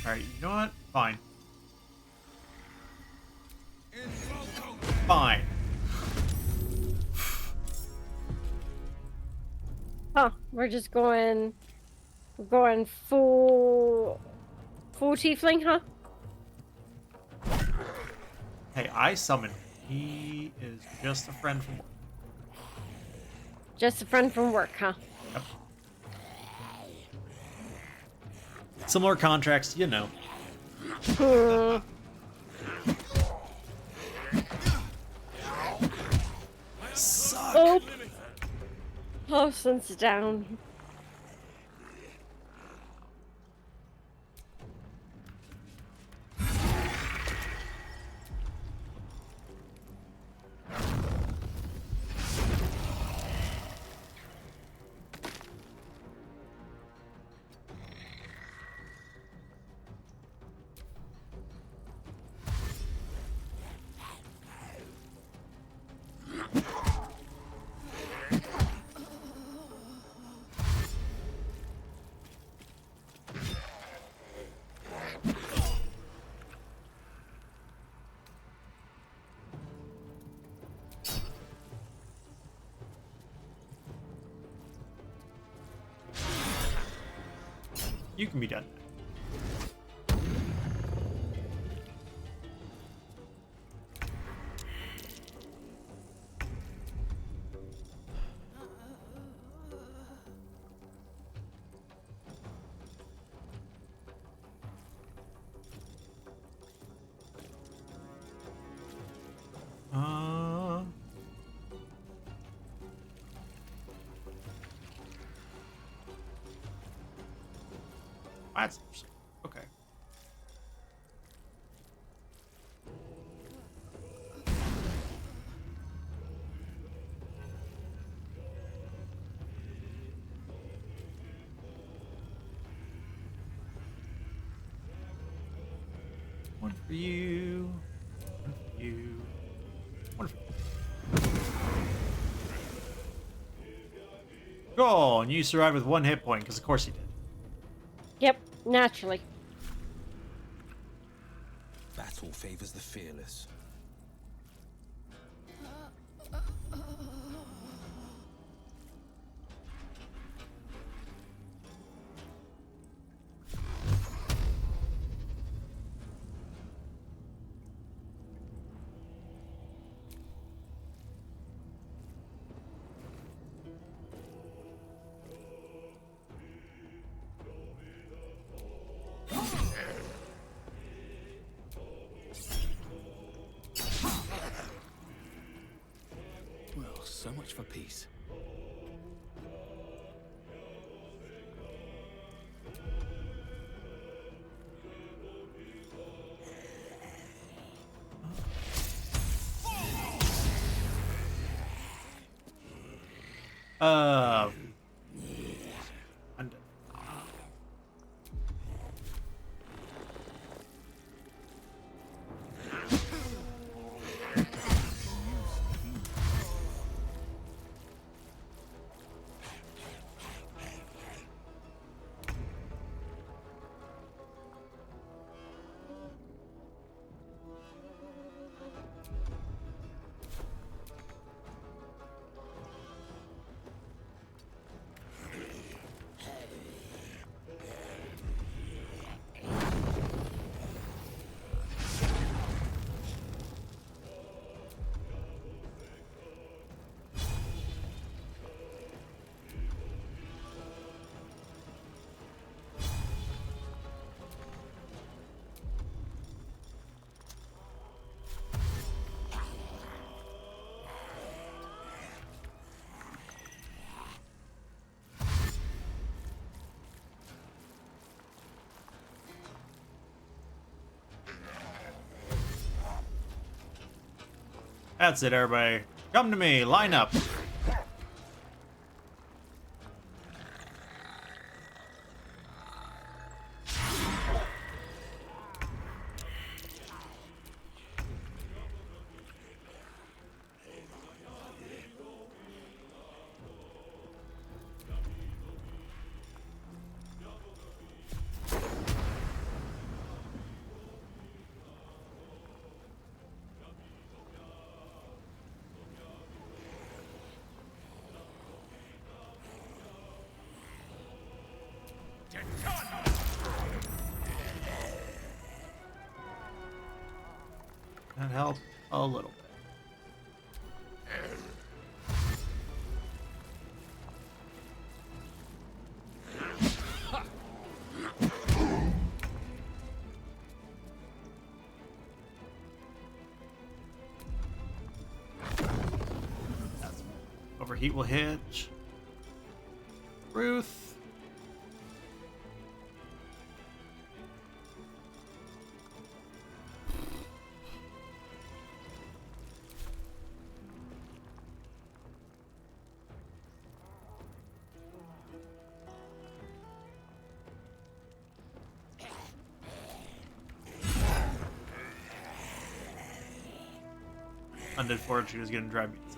Alright, you know what? Fine. Fine. Huh, we're just going... We're going full tiefling, huh? Hey, I summoned him. He is just a friend from work. Just a friend from work, huh? Yep. Similar contracts, you know. Suck. Oh. Paulson's down. You can be done. That's interesting. Okay. One for you. One for you. One for you. Oh, and you survived with 1 hit point, because of course you did. Yep, naturally. Battle favors the fearless. Well, so much for peace. I'm dead. That's it, everybody. Come to me. Line up. help a little bit. Overheat will hit. Ruth. Undead Fortitude is getting dry beats.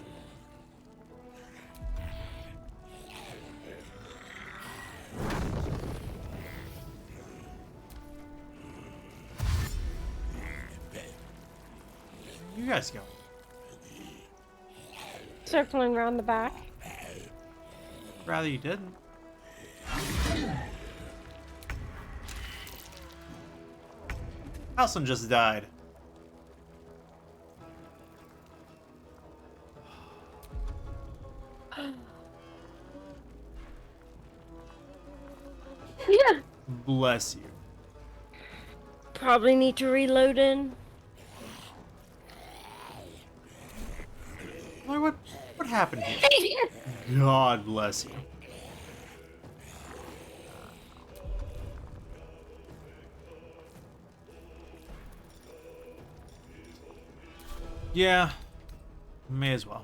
You guys go. Circling around the back. Rather you didn't. Halson just died. Yeah. Bless you. Probably need to reload in. What happened here? God bless you. Yeah, may as well.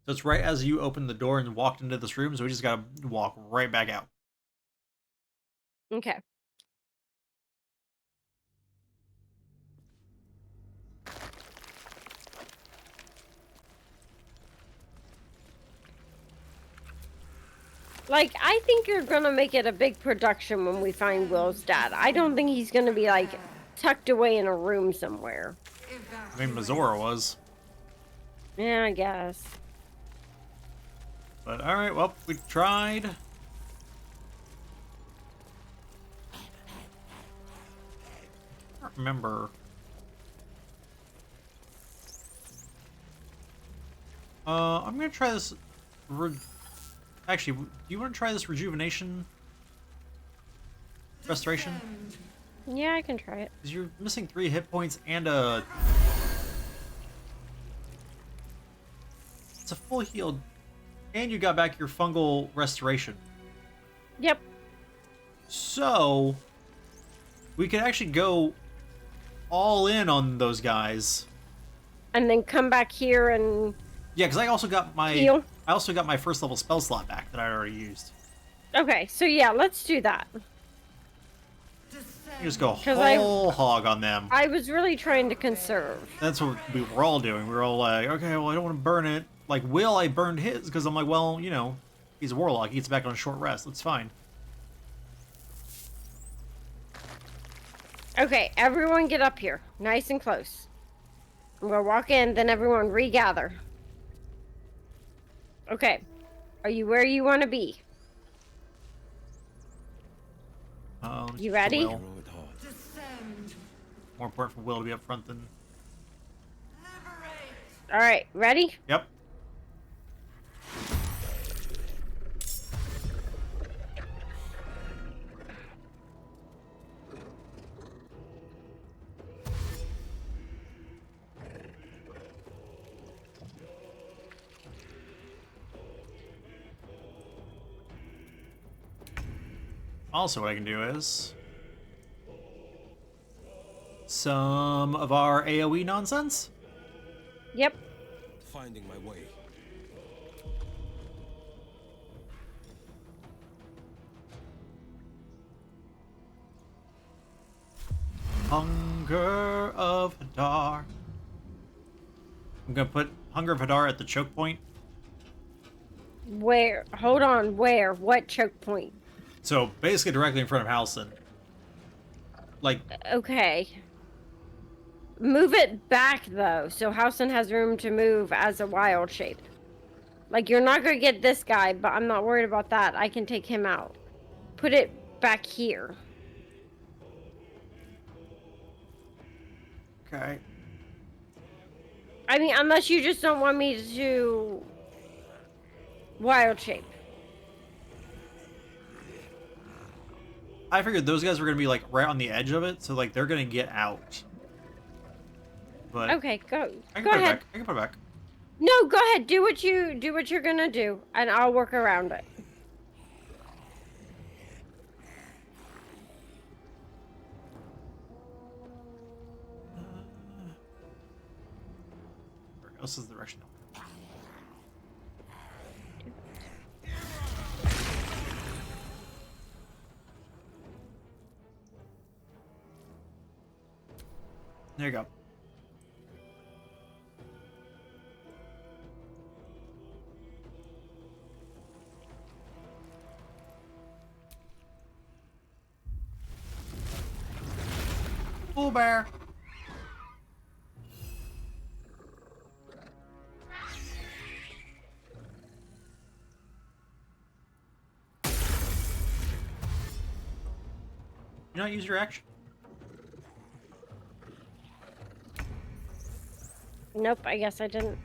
So it's right as you opened the door and walked into this room, so we just gotta walk right back out. Okay. Like, I think you're gonna make it a big production when we find Will's dad. I don't think he's gonna be, like, tucked away in a room somewhere. I mean, Mazora was. Yeah, I guess. But alright, well, we tried. I don't remember. I'm gonna try this. Actually, do you want to try this rejuvenation? Restoration? Yeah, I can try it. Because you're missing 3 hit points and a. It's a full healed. And you got back your fungal restoration. Yep. So, we could actually go all in on those guys. And then come back here and... Yeah, because I also got my... heal. I also got my first level spell slot back that I already used. Okay, so yeah, let's do that. You just go whole hog on them. I was really trying to conserve. That's what we were all doing. We were all like, okay, well, I don't want to burn it. Like, Will, I burned his, because I'm like, well, you know, he's a warlock. He gets back on a short rest. That's fine. Okay, everyone get up here. Nice and close. I'm gonna walk in, then everyone regather. Okay. Are you where you want to be? You ready? More important for Will to be up front than... Alright, ready? Yep. Also, what I can do is some of our AoE nonsense. Yep. Finding my way. Hunger of Hadar. I'm gonna put Hunger of Hadar at the choke point. Where? Hold on, where? What choke point? So basically directly in front of Halson. Like... Okay. Move it back, though, so Housen has room to move as a wild shape. Like, you're not gonna get this guy, but I'm not worried about that. I can take him out. Put it back here. Okay. I mean, unless you just don't want me to wild shape. I figured those guys were gonna be like right on the edge of it, so like they're gonna get out. But okay, go ahead. I can put it back. No, go ahead. Do what you're gonna do, and I'll work around it. This is the direction. There you go. Bull bear. You not use your action? Nope, I guess I didn't.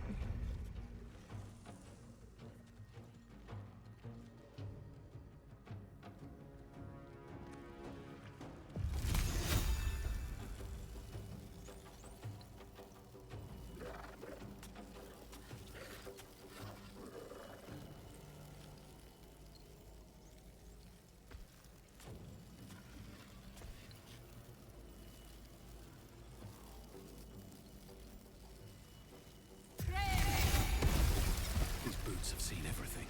His boots have seen everything.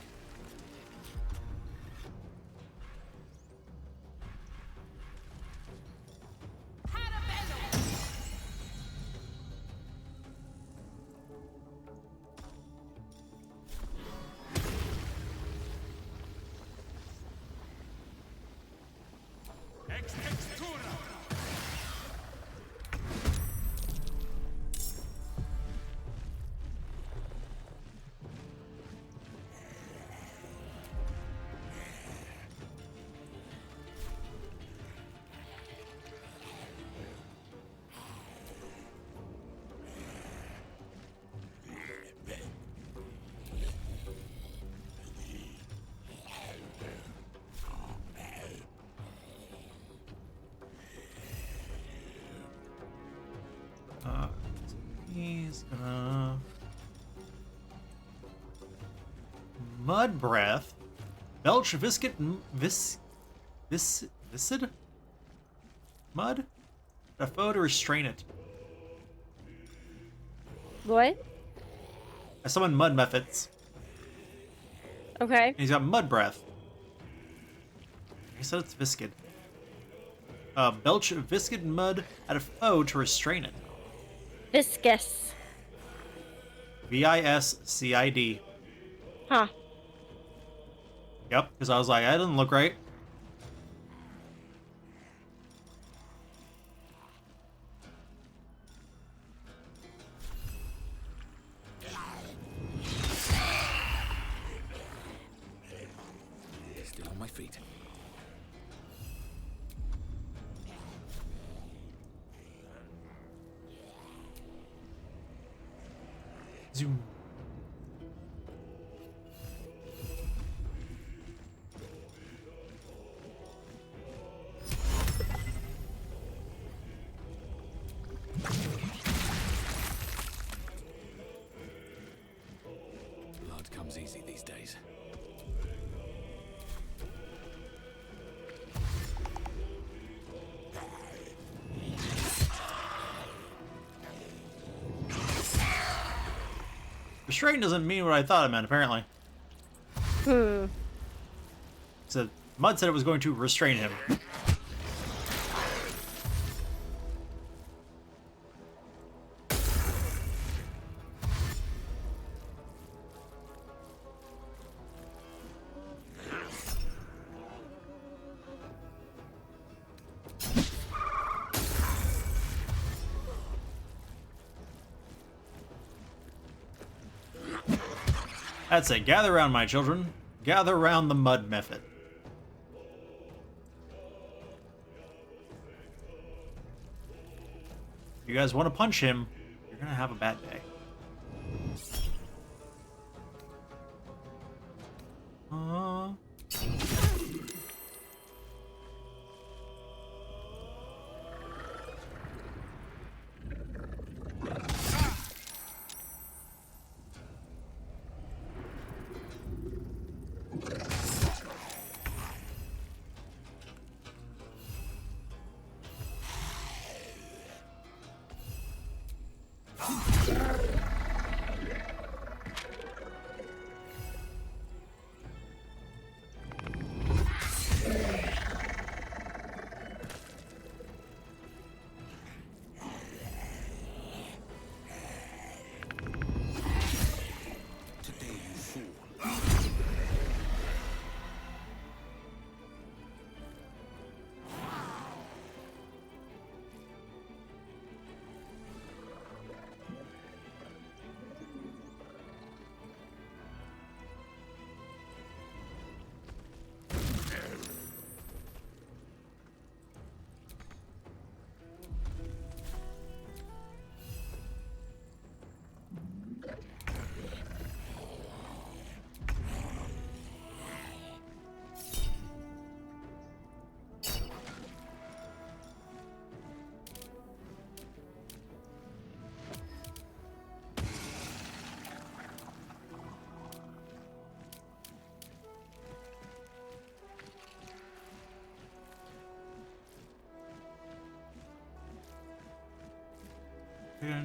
He's gonna mud breath, belch viscid mud, a foe to restrain it. What? I summoned mud methods. Okay. And he's got mud breath. He said it's viscid. Belch viscid mud at a foe to restrain it. Viscous. VISCID. Huh. Yep, because I was like, that doesn't look right. Still on my feet. Zoom. Blood comes easy these days. Restraint doesn't mean what I thought it meant, apparently. So, Mud said it was going to restrain him. That's it. Gather around, my children. Gather around the mud method. If you guys want to punch him, you're gonna have a bad day.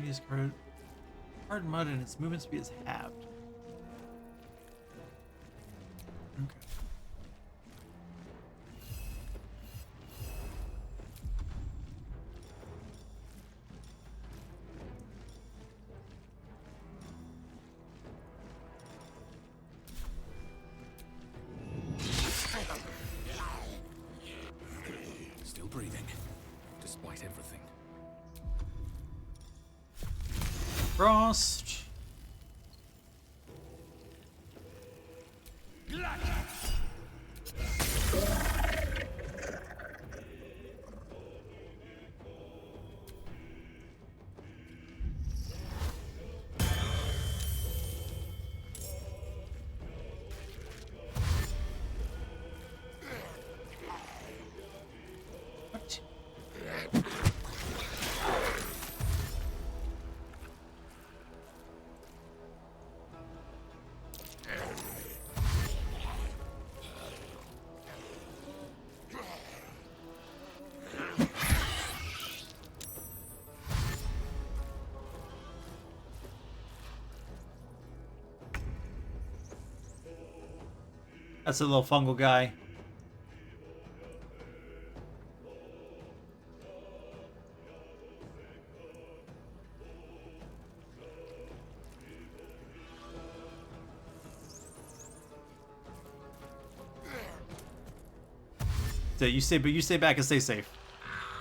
Use hard mud and its movement speed is halved. Okay. Still breathing, despite everything. Frost. That's a little fungal guy. So you stay back and stay safe.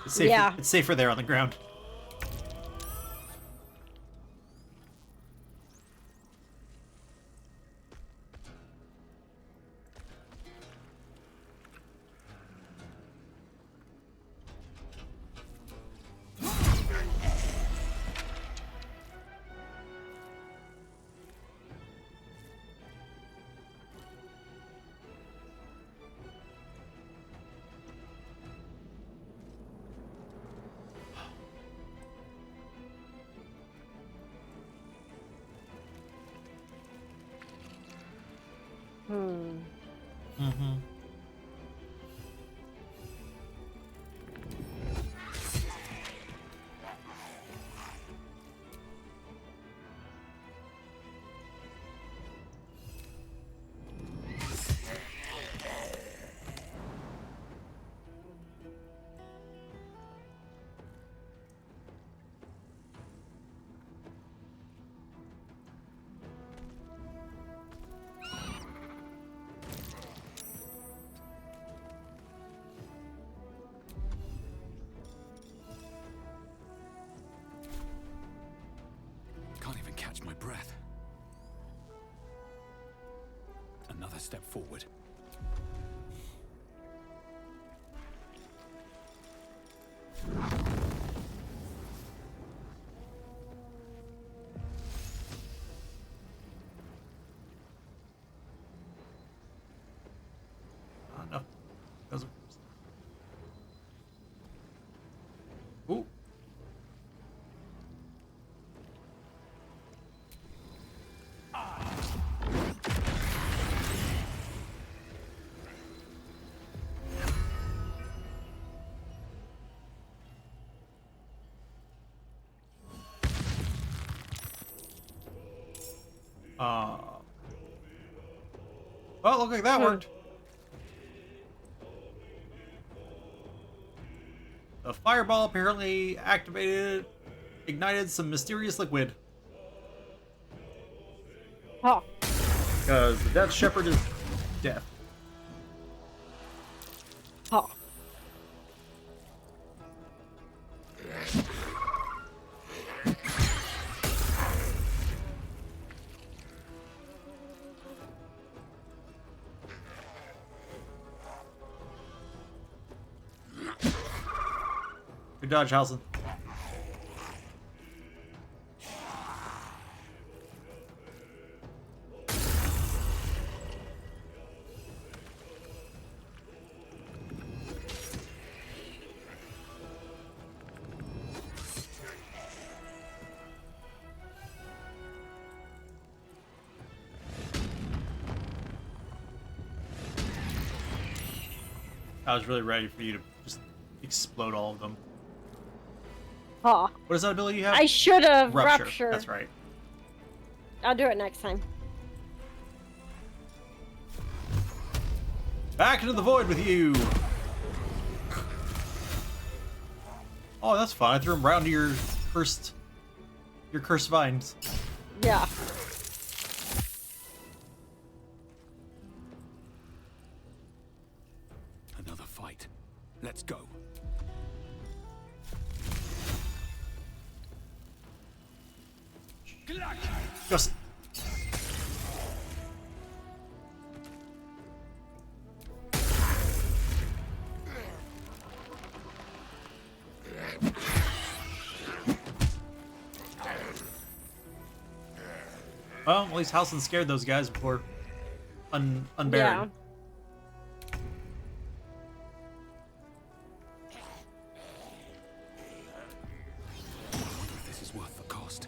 It's safer, yeah. It's safer there on the ground. Mm-hmm. Can't even catch my breath. step forward. No. Doesn't. Ooh. Well, look like that worked. The fireball apparently ignited some mysterious liquid. Oh. Because the Death Shepherd is death. Oh. Good dodge, Halson. I was really ready for you to just explode all of them. Oh. What is that ability you have? I should have Rupture. That's right. I'll do it next time. Back into the void with you. Oh, that's fun. I threw him round to your cursed vines. Yeah. Another fight. Let's go. Just. Well, at least Halson scared those guys before unburied. Yeah. I wonder if this is worth the cost.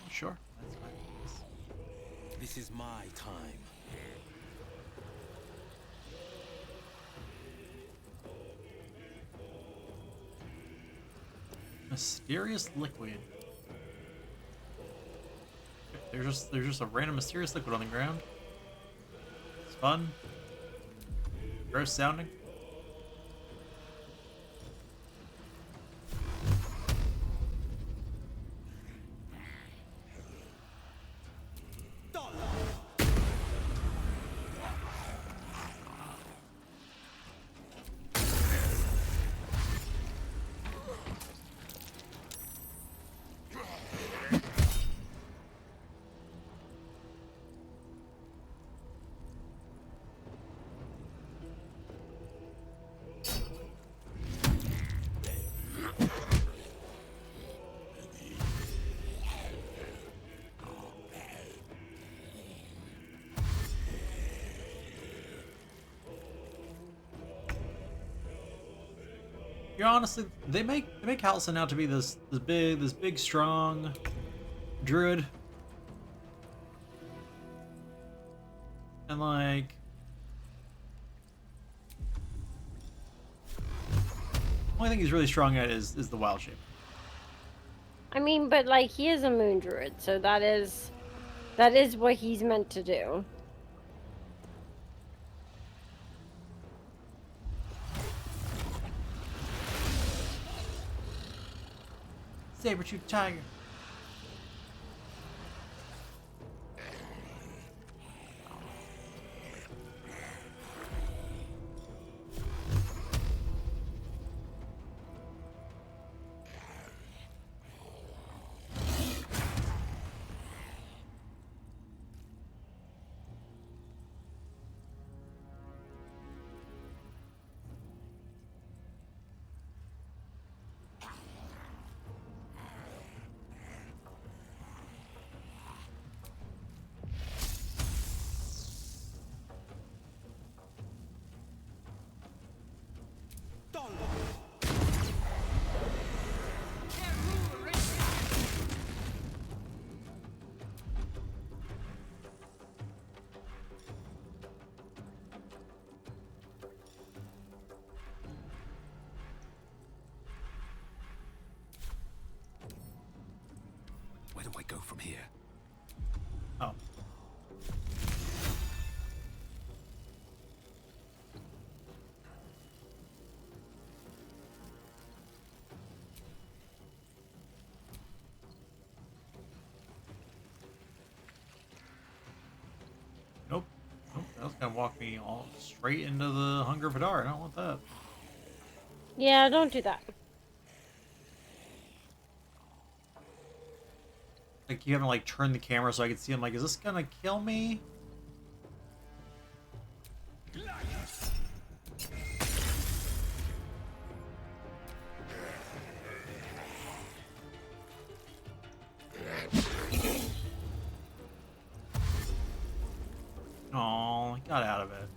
Sure. This is my time. Mysterious liquid. There's just a random mysterious liquid on the ground. It's fun. Gross sounding. You know, honestly, they make Halson out to be this big strong druid, and like, the only thing he's really strong at is the wild shape. I mean, but like he is a moon druid, so that is what he's meant to do. Saber-tooth tiger. Where do I go from here? Oh. Nope. Nope. That was gonna walk me all straight into the Hunger Vidar. I don't want that. Yeah, don't do that. Like, you haven't, like, turned the camera so I can see him. Like, is this gonna kill me? Oh, I got out of it.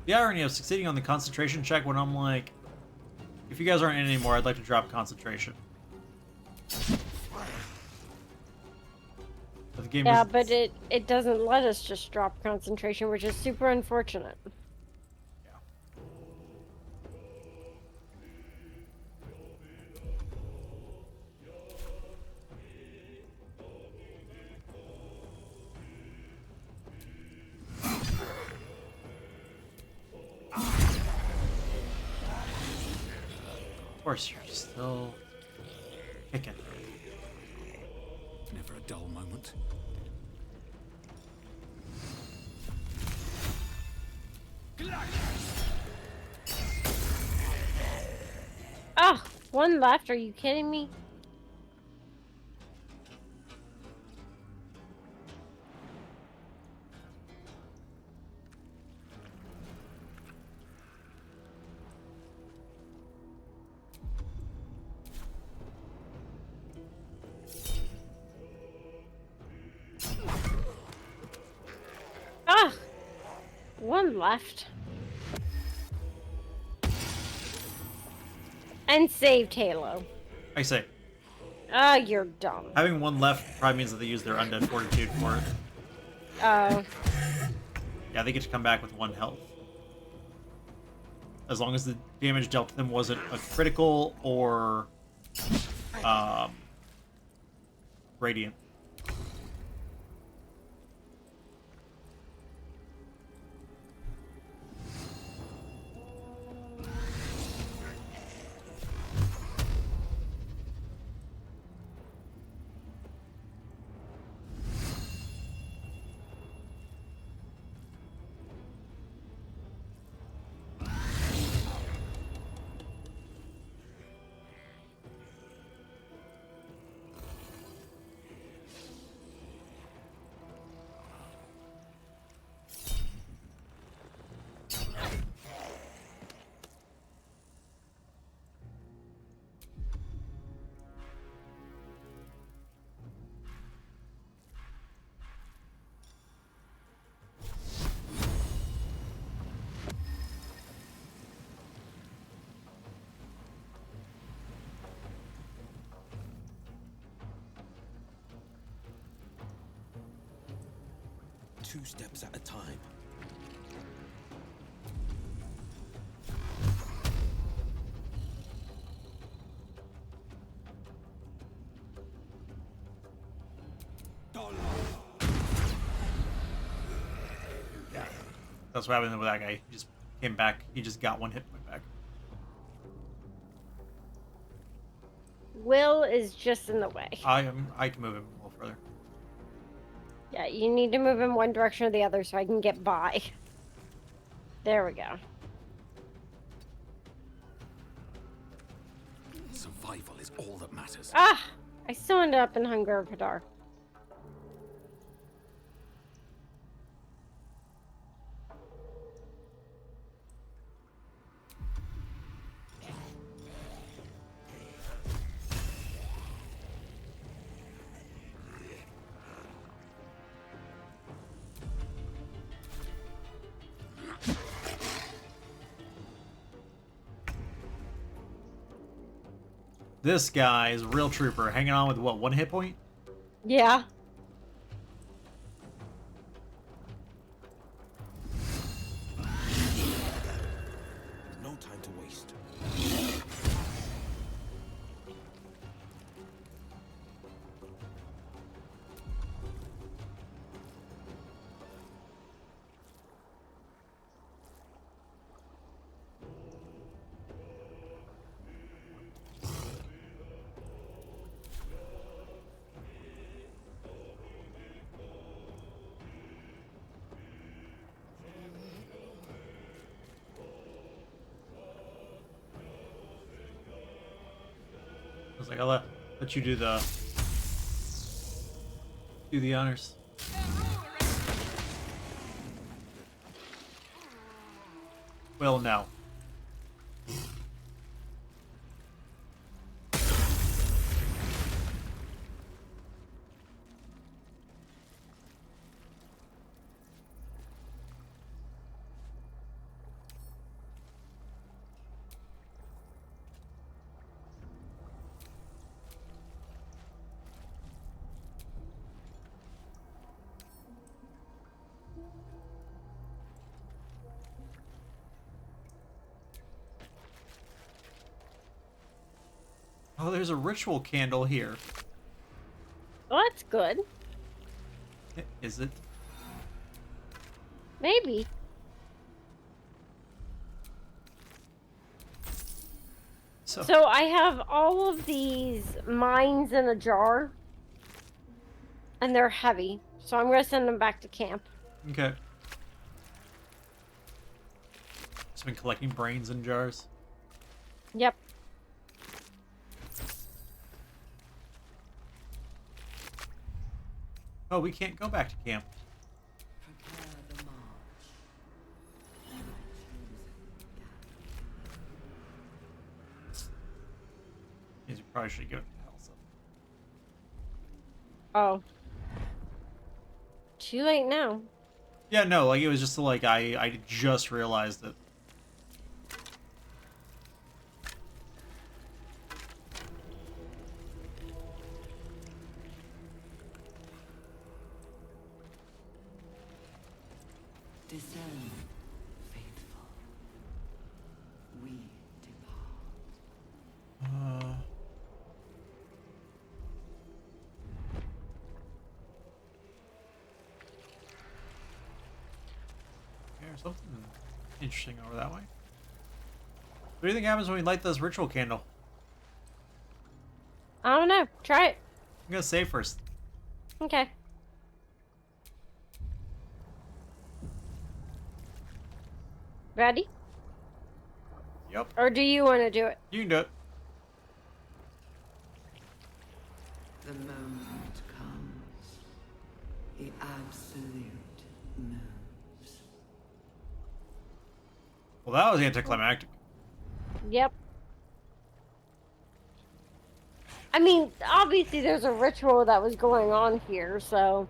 The irony of succeeding on the concentration check when I'm like, if you guys aren't in anymore, I'd like to drop concentration. But the game but it doesn't let us just drop concentration, which is super unfortunate. Of course, you're still kicking. Never a dull moment. Ah, one left. Are you kidding me? Ah, one left. And saved Halo. I say. Ah, you're dumb. Having one left probably means that they use their undead fortitude for it. Oh. Yeah, they get to come back with 1 health. As long as the damage dealt to them wasn't a critical or radiant. Two steps at a time. That's what happened with that guy. He just came back. He just got 1 hit point back. Will is just in the way. I can move him a little further. Yeah, you need to move in one direction or the other so I can get by. There we go. Survival is all that matters. Ah! I still ended up in Hunger of Hadar. This guy is a real trooper, hanging on with what, 1 hit point? Yeah. No time to waste. I was like, I'll let you do the honors. Well, no. Oh, there's a ritual candle here. Well, that's good. Is it? Maybe. So I have all of these mines in a jar. And they're heavy. So I'm going to send them back to camp. Okay. Just been collecting brains in jars. Yep. Oh, we can't go back to camp. Yes, we probably should give it to Elsa. Oh. Too late now. Yeah, no, like it was just like I just realized it. Discern, faithful. We depart. There's something interesting over that way. What do you think happens when we light this ritual candle? I don't know. Try it. I'm gonna save first. Okay. Ready? Yep. Or do you want to do it? You can do it. The moment comes. The absolute moves. Well, that was anticlimactic. Yep. I mean, obviously there's a ritual that was going on here, so...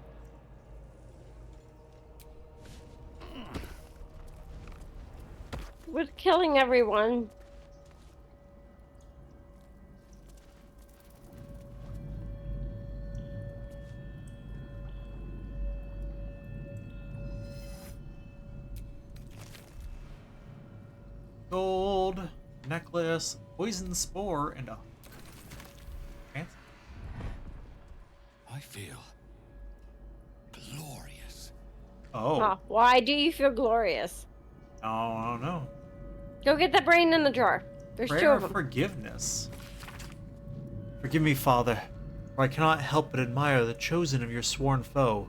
With killing everyone. Gold, necklace, poison spore, and a fancy. I feel glorious. Oh. Why do you feel glorious? Oh, I don't know. Go get that brain in the jar. There's two Prayer of them. forgiveness. Forgive me, Father, for I cannot help but admire the chosen of your sworn foe.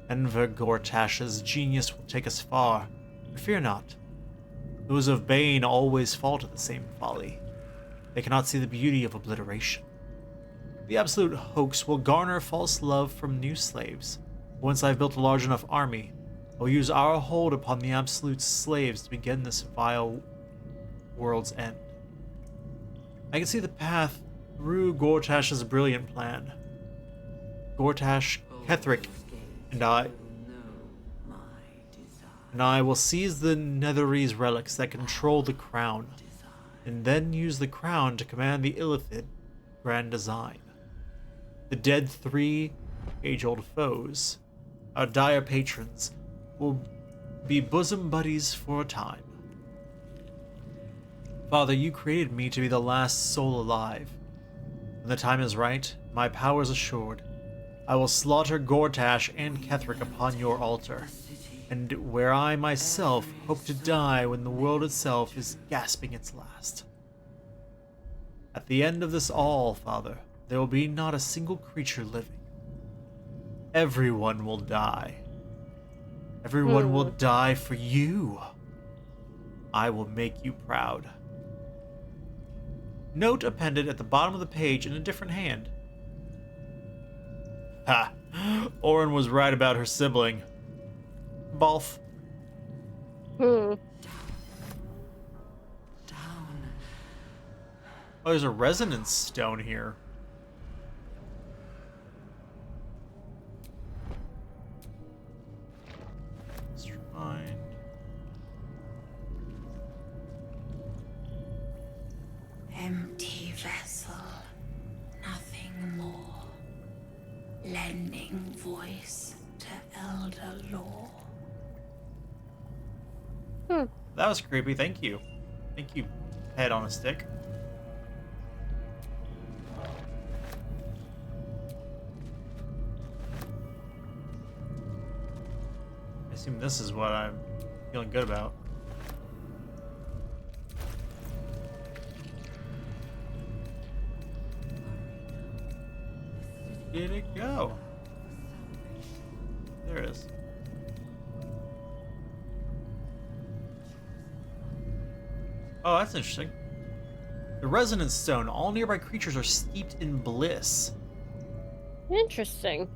Enver Gortash's genius will take us far, but fear not. Those of Bane always fall to the same folly. They cannot see the beauty of obliteration. The absolute hoax will garner false love from new slaves. Once I've built a large enough army, I will use our hold upon the absolute slaves to begin this vile world's end. I can see the path through Gortash's brilliant plan. Gortash, Ketheric, and I will seize the Netherese relics that control the crown, and then use the crown to command the Illithid grand design. The dead three age-old foes, our dire patrons, will be bosom buddies for a time. Father, you created me to be the last soul alive. When the time is right, my power is assured. I will slaughter Gortash and Ketheric upon your altar, and where I myself hope to die when the world itself is gasping its last. At the end of this all, Father, there will be not a single creature living. Everyone will die. Everyone will die for you. I will make you proud. Note appended at the bottom of the page in a different hand. Ha! Orin was right about her sibling. Balth. Hmm. Oh, there's a resonance stone here. Shrine. Empty vessel, nothing more. Lending voice to elder law. That was creepy, thank you. Thank you, head on a stick. I assume this is what I'm feeling good about. Did it go? There it is. Oh, that's interesting. The resonance stone. All nearby creatures are steeped in bliss. Interesting.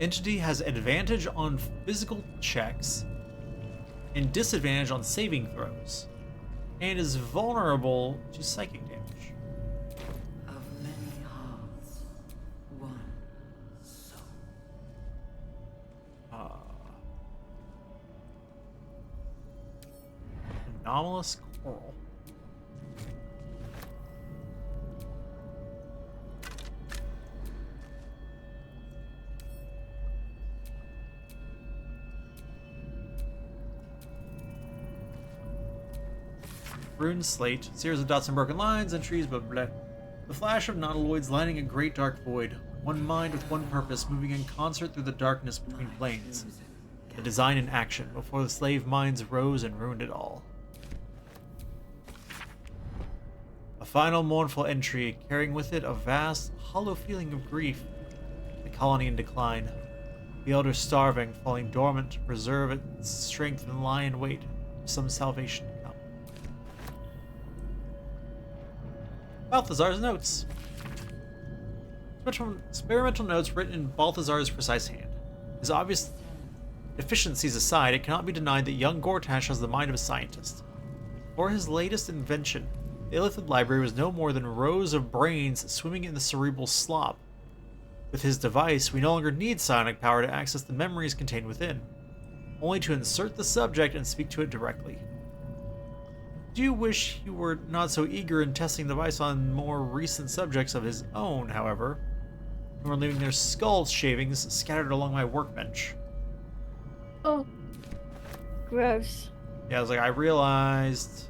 Entity has advantage on physical checks and disadvantage on saving throws, and is vulnerable to psychic damage. Of many hearts, one soul. Anomalous coral. Rune slate, series of dots and broken lines and trees, but bleh. The flash of nautiloids lighting a great dark void. One mind with one purpose, moving in concert through the darkness between planes. The design in action, before the slave minds rose and ruined it all. A final mournful entry, carrying with it a vast, hollow feeling of grief. The colony in decline. The elders starving, falling dormant to preserve its strength and lie in wait for some salvation to come. Balthazar's notes. Experimental notes written in Balthazar's precise hand. His obvious deficiencies aside, it cannot be denied that young Gortash has the mind of a scientist. For his latest invention, the Illithid library was no more than rows of brains swimming in the cerebral slop. With his device, we no longer need psionic power to access the memories contained within, only to insert the subject and speak to it directly. I do wish he were not so eager in testing the device on more recent subjects of his own, however, who are leaving their skull shavings scattered along my workbench. Oh. Gross. Yeah, I was like, I realized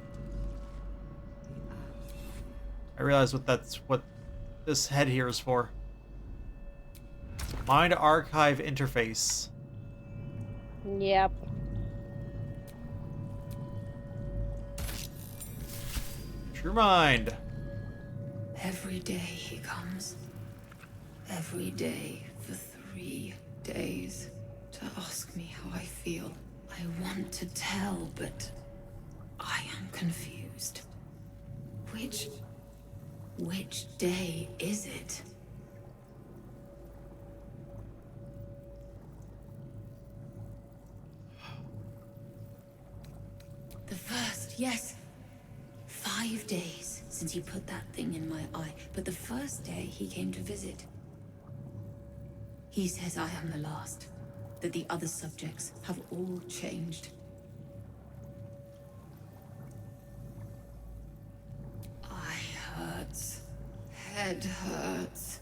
I realize what this head here is for. Mind archive interface. Yep. True mind. Every day he comes. Every day for 3 days to ask me how I feel. I want to tell, but I am confused. Which day is it? The first, yes. 5 days since he put that thing in my eye, but the first day he came to visit. He says I am the last, that the other subjects have all changed. Eye hurts, head hurts,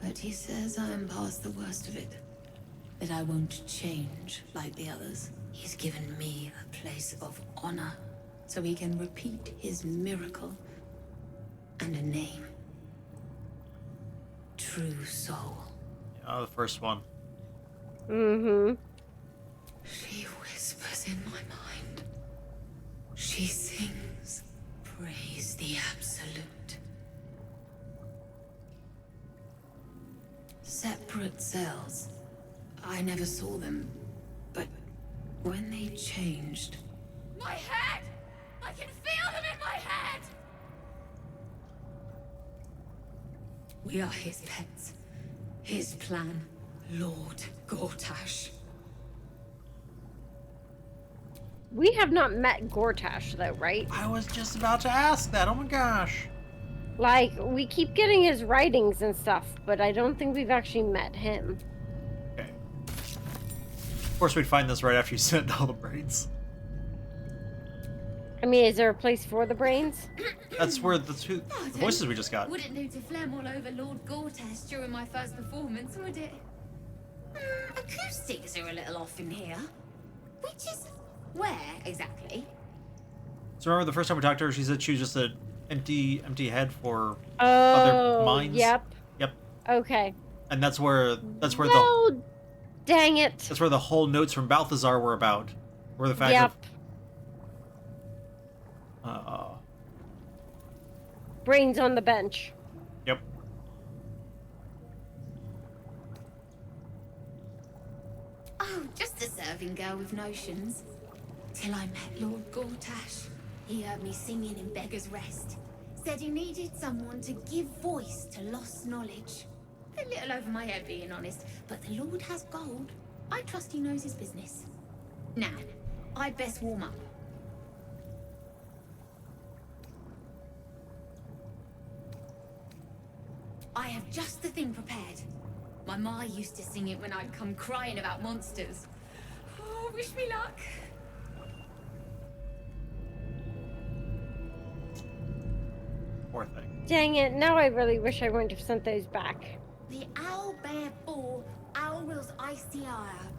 but he says I am past the worst of it, that I won't change like the others. He's given me a place of honor, so he can repeat his miracle and a name. True soul. Oh, the first one. Mm-hmm. She whispers in my mind. She sings, praise the absolute. Separate cells. I never saw them, but when they changed... My head! I can feel them in my head! We are his pets. His plan, Lord Gortash. We have not met Gortash, though, right? I was just about to ask that. Oh my gosh. Like, we keep getting his writings and stuff, but I don't think we've actually met him. Okay. Of course, we'd find this right after you sent all the brains. I mean, is there a place for the brains? That's where the voices we just got. Wouldn't do to phlegm all over Lord Gortash during my first performance, would it? Acoustics are a little off in here. Which is where exactly? So remember the first time we talked to her, she said she was just an empty head for Oh, other minds. Yep. Yep. Okay. And that's where Oh, dang it. That's where the whole notes from Balthazar were about. Were the fact Yep. of Brains on the bench. Yep. Oh, just a serving girl with notions. Till I met Lord Gortash. He heard me singing in Beggar's Rest. Said he needed someone to give voice to lost knowledge. A little over my head, being honest, but the Lord has gold. I trust he knows his business. Now, I'd best warm up. I have just the thing prepared. My ma used to sing it when I'd come crying about monsters. Oh, wish me luck. Poor thing. Dang it, now I really wish I wouldn't have sent those back. The owl bear bore Owl's icy ire.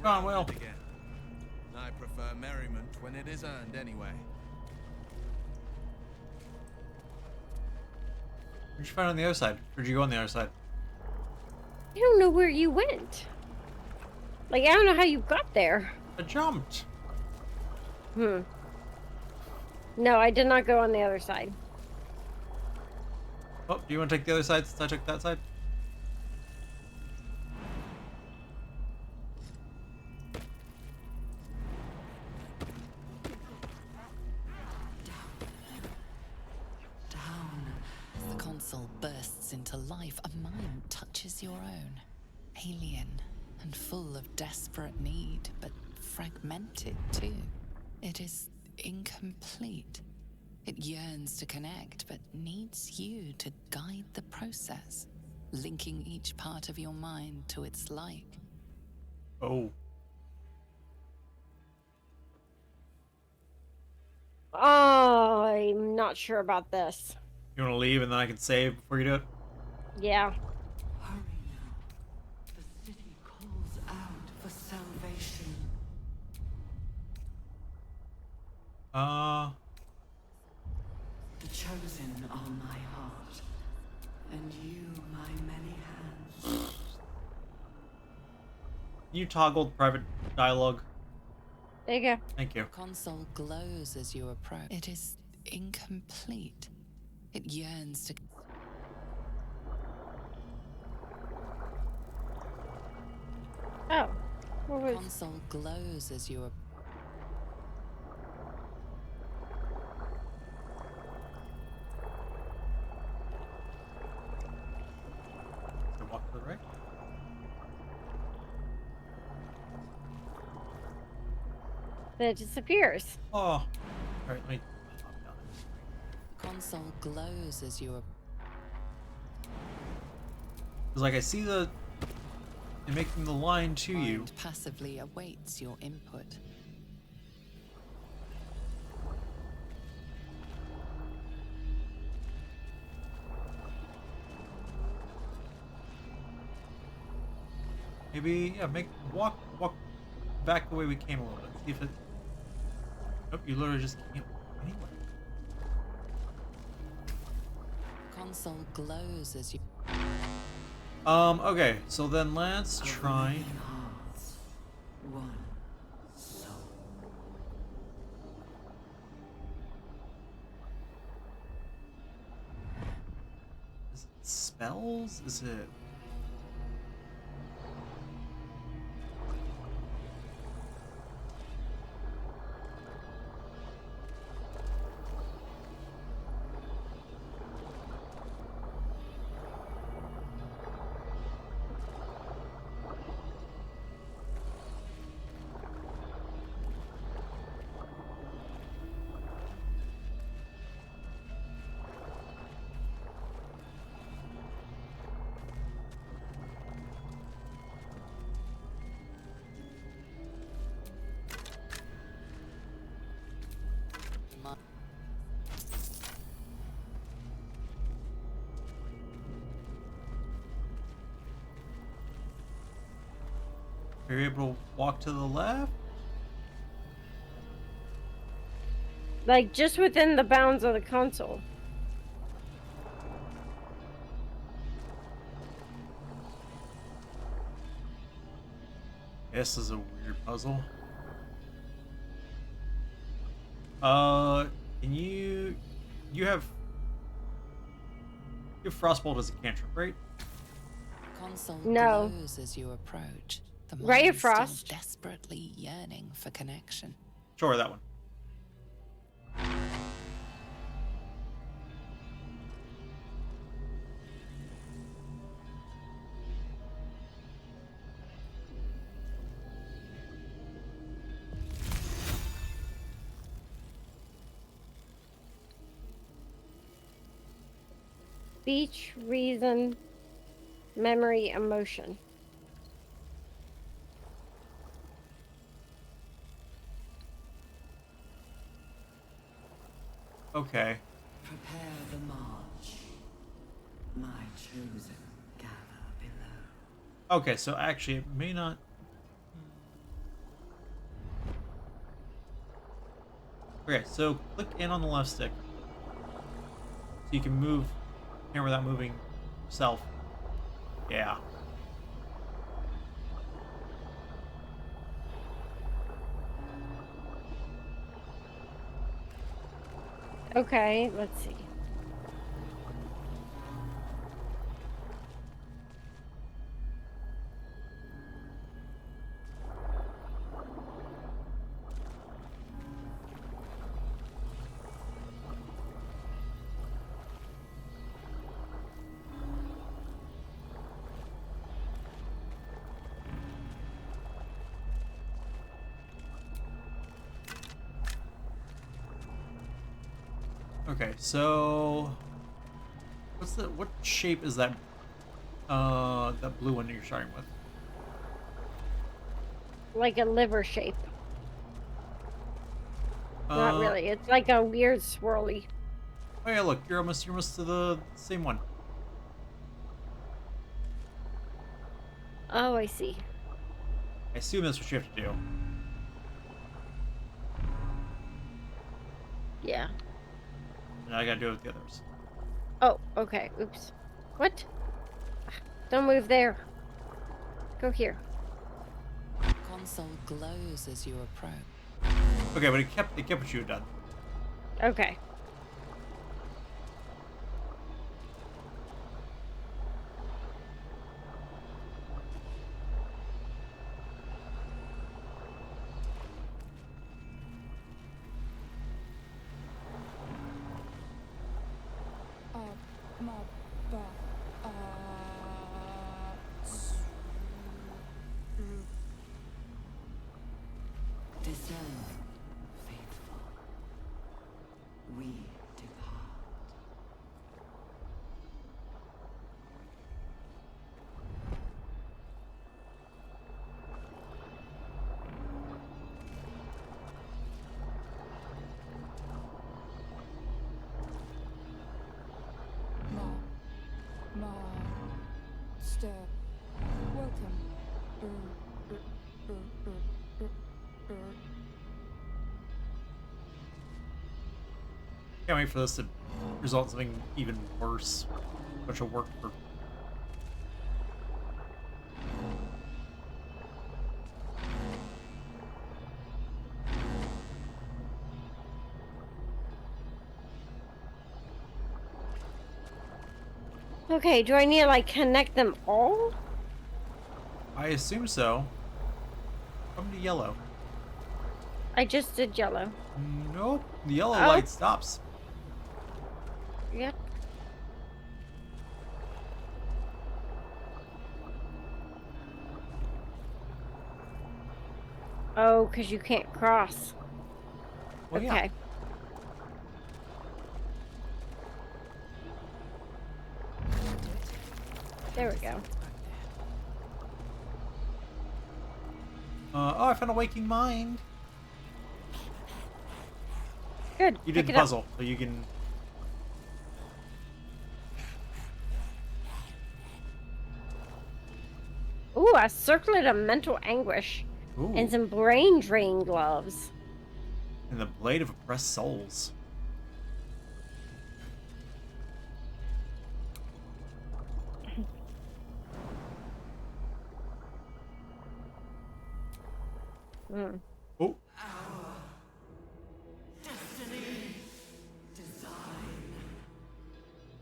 Go on, Will. Again. I prefer merriment when it is earned anyway. Where'd you find on the other side? Where'd you go on the other side? I don't know where you went. Like, I don't know how you got there. I jumped. No, I did not go on the other side. Oh, do you want to take the other side since I took that side? vessel bursts into life, a mind touches your own. Alien and full of desperate need, but fragmented too. It is incomplete. It yearns to connect, but needs you to guide the process, linking each part of your mind to its like. Oh. Oh, I'm not sure about this. You want to leave and then I can save before you do it? Yeah. Hurry now. The city calls out for salvation. The chosen are my heart, and you my many hands. You toggled private dialogue. There you go. Thank you. Console glows as you approach. It is incomplete. It yearns to... Oh. What was... Console glows as you approach. So walk to the right. Then it disappears. Oh. All right, let me... Console glows as you approach. It's like I see the... They're making the line to you. Mind passively awaits your input. Maybe, yeah, walk back the way we came a little bit. See if it... Nope, you literally just can't anyway. Console glows as you... Okay, so then let's try... One soul. Is it spells? Is it... Are you able to walk to the left? Like, just within the bounds of the console. This is a weird puzzle. Can you... You have Frostbolt as a cantrip, right? Console No. glows as you approach. The Ray of mind still Frost. desperately yearning for connection. Sure, that one. Speech, reason, memory, emotion. Okay. Prepare the march. My chosen gather below. Okay, so actually it may not... Okay, so click in on the left stick. So you can move here without moving yourself. Yeah. Okay, let's see. Okay, so what shape is that that blue one that you're starting with? Like a liver shape. Not really. It's like a weird swirly. Oh yeah, look, you're almost to the same one. Oh, I see. I assume that's what you have to do. Yeah. And I gotta do it with the others. Oh, okay. Oops. What? Don't move there. Go here. Console glows as you approach. Okay, but it kept what you had done. Okay. Discern, faithful. We depart. Master, welcome. Can't wait for this to result in something even worse, which will work for. Okay, do I need to like connect them all? I assume so. Come to yellow. I just did yellow. Nope. The yellow light stops. Yep. Oh, because you can't cross. Well, okay. Yeah. There we go. Oh, I found a waking mind. Good. You did the puzzle, so you can. Ooh, a circlet of mental anguish. Ooh. And some brain drain gloves. And the blade of oppressed souls. Mm. Oh. Destiny, design,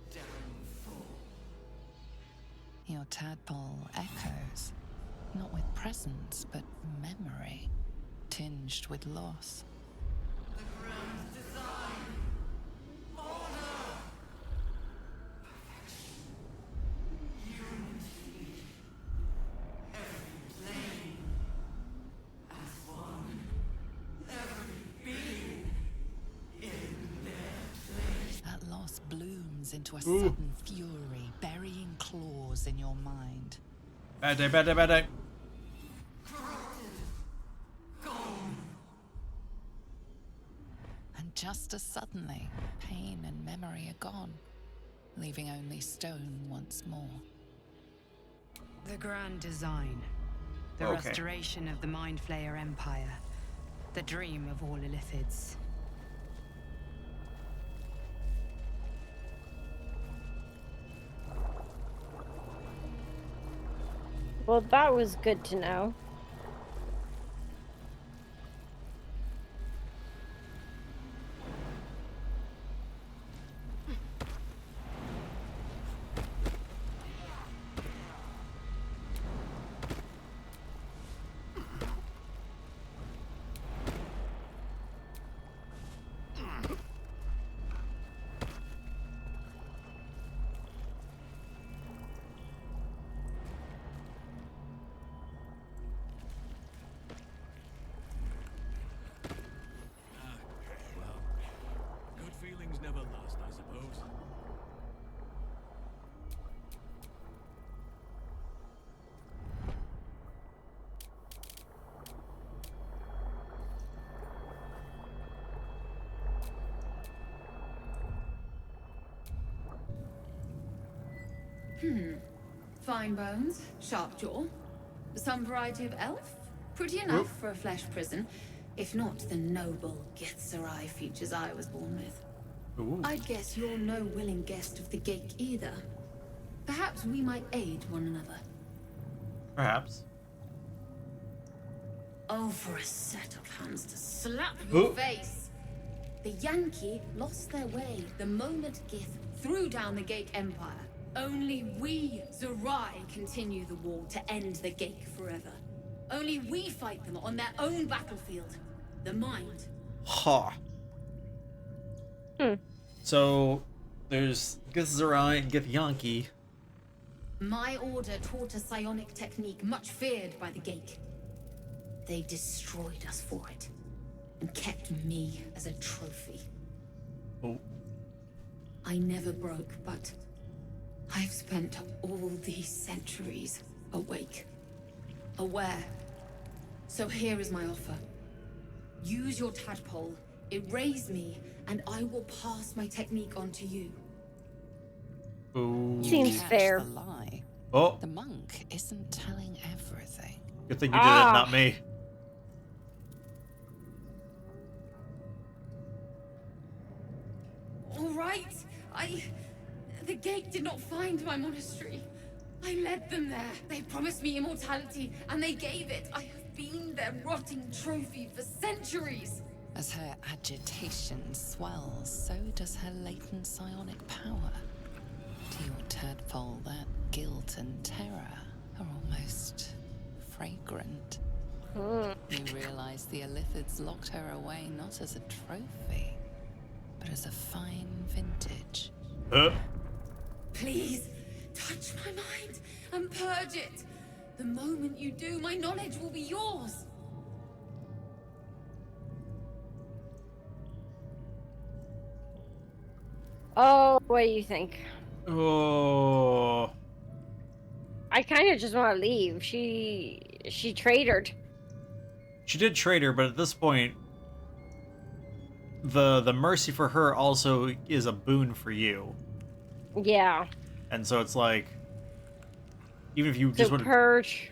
downfall. Your tadpole echoes, not with presence, but memory, tinged with loss. The grand design, order, perfection, unity, every plane as one, every being in their place. That loss blooms into a sudden fury, burying claws in your mind. Bad day, bad day, bad day. And just as suddenly, pain and memory are gone, leaving only stone once more. The grand design. The Okay. restoration of the Mind Flayer Empire. The dream of all Illithids. Well, that was good to know. Fine bones, sharp jaw. Some variety of elf? Pretty enough for a flesh prison, if not the noble Ketheric features I was born with. Ooh. I'd guess you're no willing guest of the gate either. Perhaps we might aid one another. Perhaps. Oh, for a set of hands to slap your face! The Yankee lost their way the moment Gith threw down the Gate Empire. Only we, Zerai, continue the war to end the Gate forever. Only we fight them on their own battlefield. The mind. Ha. So, there's Githzerai and Githyanki. My order taught a psionic technique much feared by the Gate. They destroyed us for it, and kept me as a trophy. Oh. I never broke, but I've spent all these centuries awake, aware. So here is my offer. Use your tadpole, erase me, and I will pass my technique on to you. Ooh. Seems fair. The lie. Oh. The monk isn't telling everything. Good thing you did it, not me. All right, the Gate did not find my monastery. I led them there. They promised me immortality, and they gave it. I have been their rotting trophy for centuries. As her agitation swells, so does her latent psionic power. To your tadpole, that guilt and terror are almost fragrant. You realize the Illithids locked her away not as a trophy, but as a fine vintage. Please, touch my mind and purge it. The moment you do, my knowledge will be yours. Oh, what do you think? Oh. I kind of just want to leave. She traitor'd. She did trade her, but at this point, the mercy for her also is a boon for you. Yeah. And so it's like, even if you just want to purge.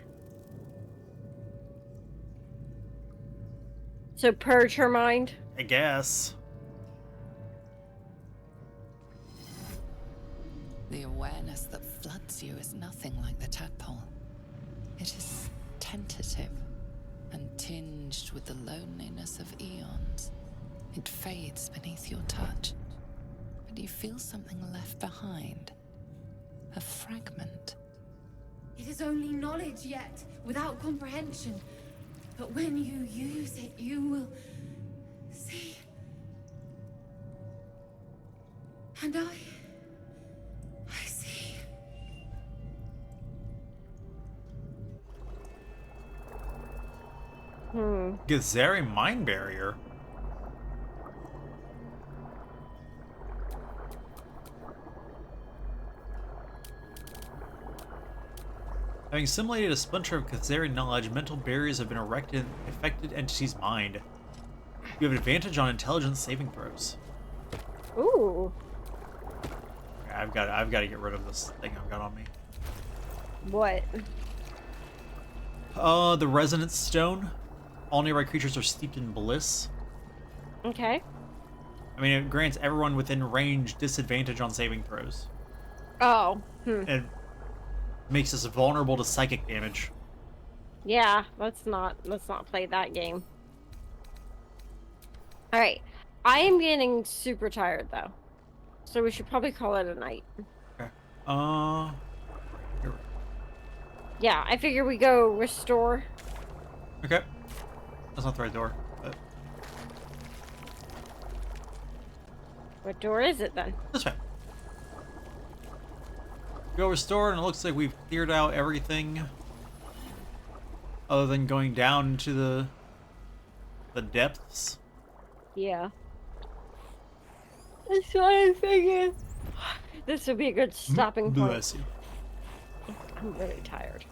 So purge her mind. I guess. The awareness that floods you is nothing like the tadpole. It is tentative and tinged with the loneliness of eons. It fades beneath your touch, but you feel something left behind. A fragment. It is only knowledge yet, without comprehension. But when you use it, you will see. And I see. Githzeri mind barrier. Having assimilated a splinter of Ketheric knowledge, mental barriers have been erected in the affected entity's mind. You have an advantage on intelligence saving throws. Ooh. Okay, I've got to get rid of this thing I've got on me. What? The resonance stone. All nearby creatures are steeped in bliss. Okay. I mean, it grants everyone within range disadvantage on saving throws. Oh. It makes us vulnerable to psychic damage. Yeah, let's not play that game. All right. I am getting super tired though. So we should probably call it a night. Okay. Yeah, I figure we go restore. Okay. That's not the right door. But... What door is it then? This way. Go restore, and it looks like we've cleared out everything other than going down into the depths. Yeah. That's what I figured. This would be a good stopping point. Bless you. I'm really tired.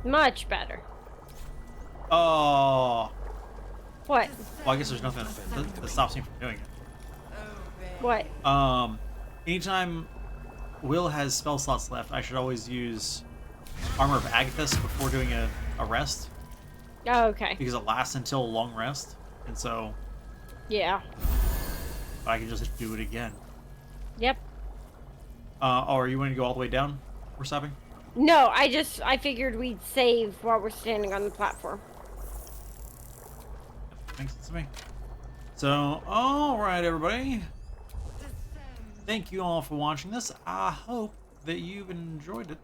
Much better. Oh. What? Well, I guess there's nothing that stops me from doing it. What? Anytime Will has spell slots left, I should always use Armor of Agathis before doing a rest. Oh, okay. Because it lasts until a long rest, and so... Yeah. I can just do it again. Yep. Are you going to go all the way down? We're stopping? No, I figured we'd save while we're standing on the platform. Makes sense to me. So, alright everybody. Thank you all for watching this. I hope that you've enjoyed it.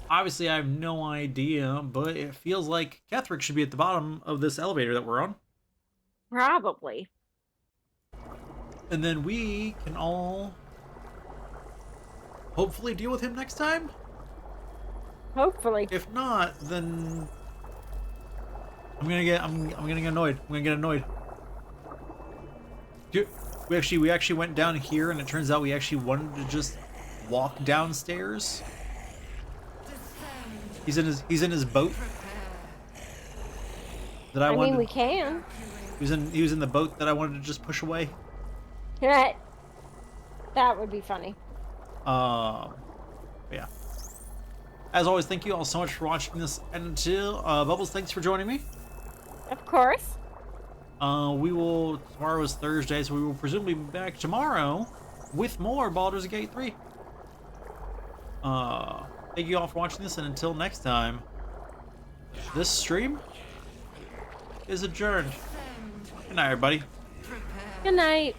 Obviously I have no idea, but it feels like Ketheric should be at the bottom of this elevator that we're on. Probably. And then we can all hopefully deal with him next time. Hopefully. If not, then I'm gonna get annoyed. I'm gonna get annoyed. Dude, we actually went down here, and it turns out we actually wanted to just walk downstairs. He's in his boat. That I wanted. mean, we can. He was in the boat that I wanted to just push away. That would be funny. Yeah. As always, thank you all so much for watching this. And until Bubbles, thanks for joining me. Of course. Tomorrow is Thursday, so we will presumably be back tomorrow with more Baldur's Gate 3. Thank you all for watching this, and until next time, this stream is adjourned. Good night, everybody. Good night.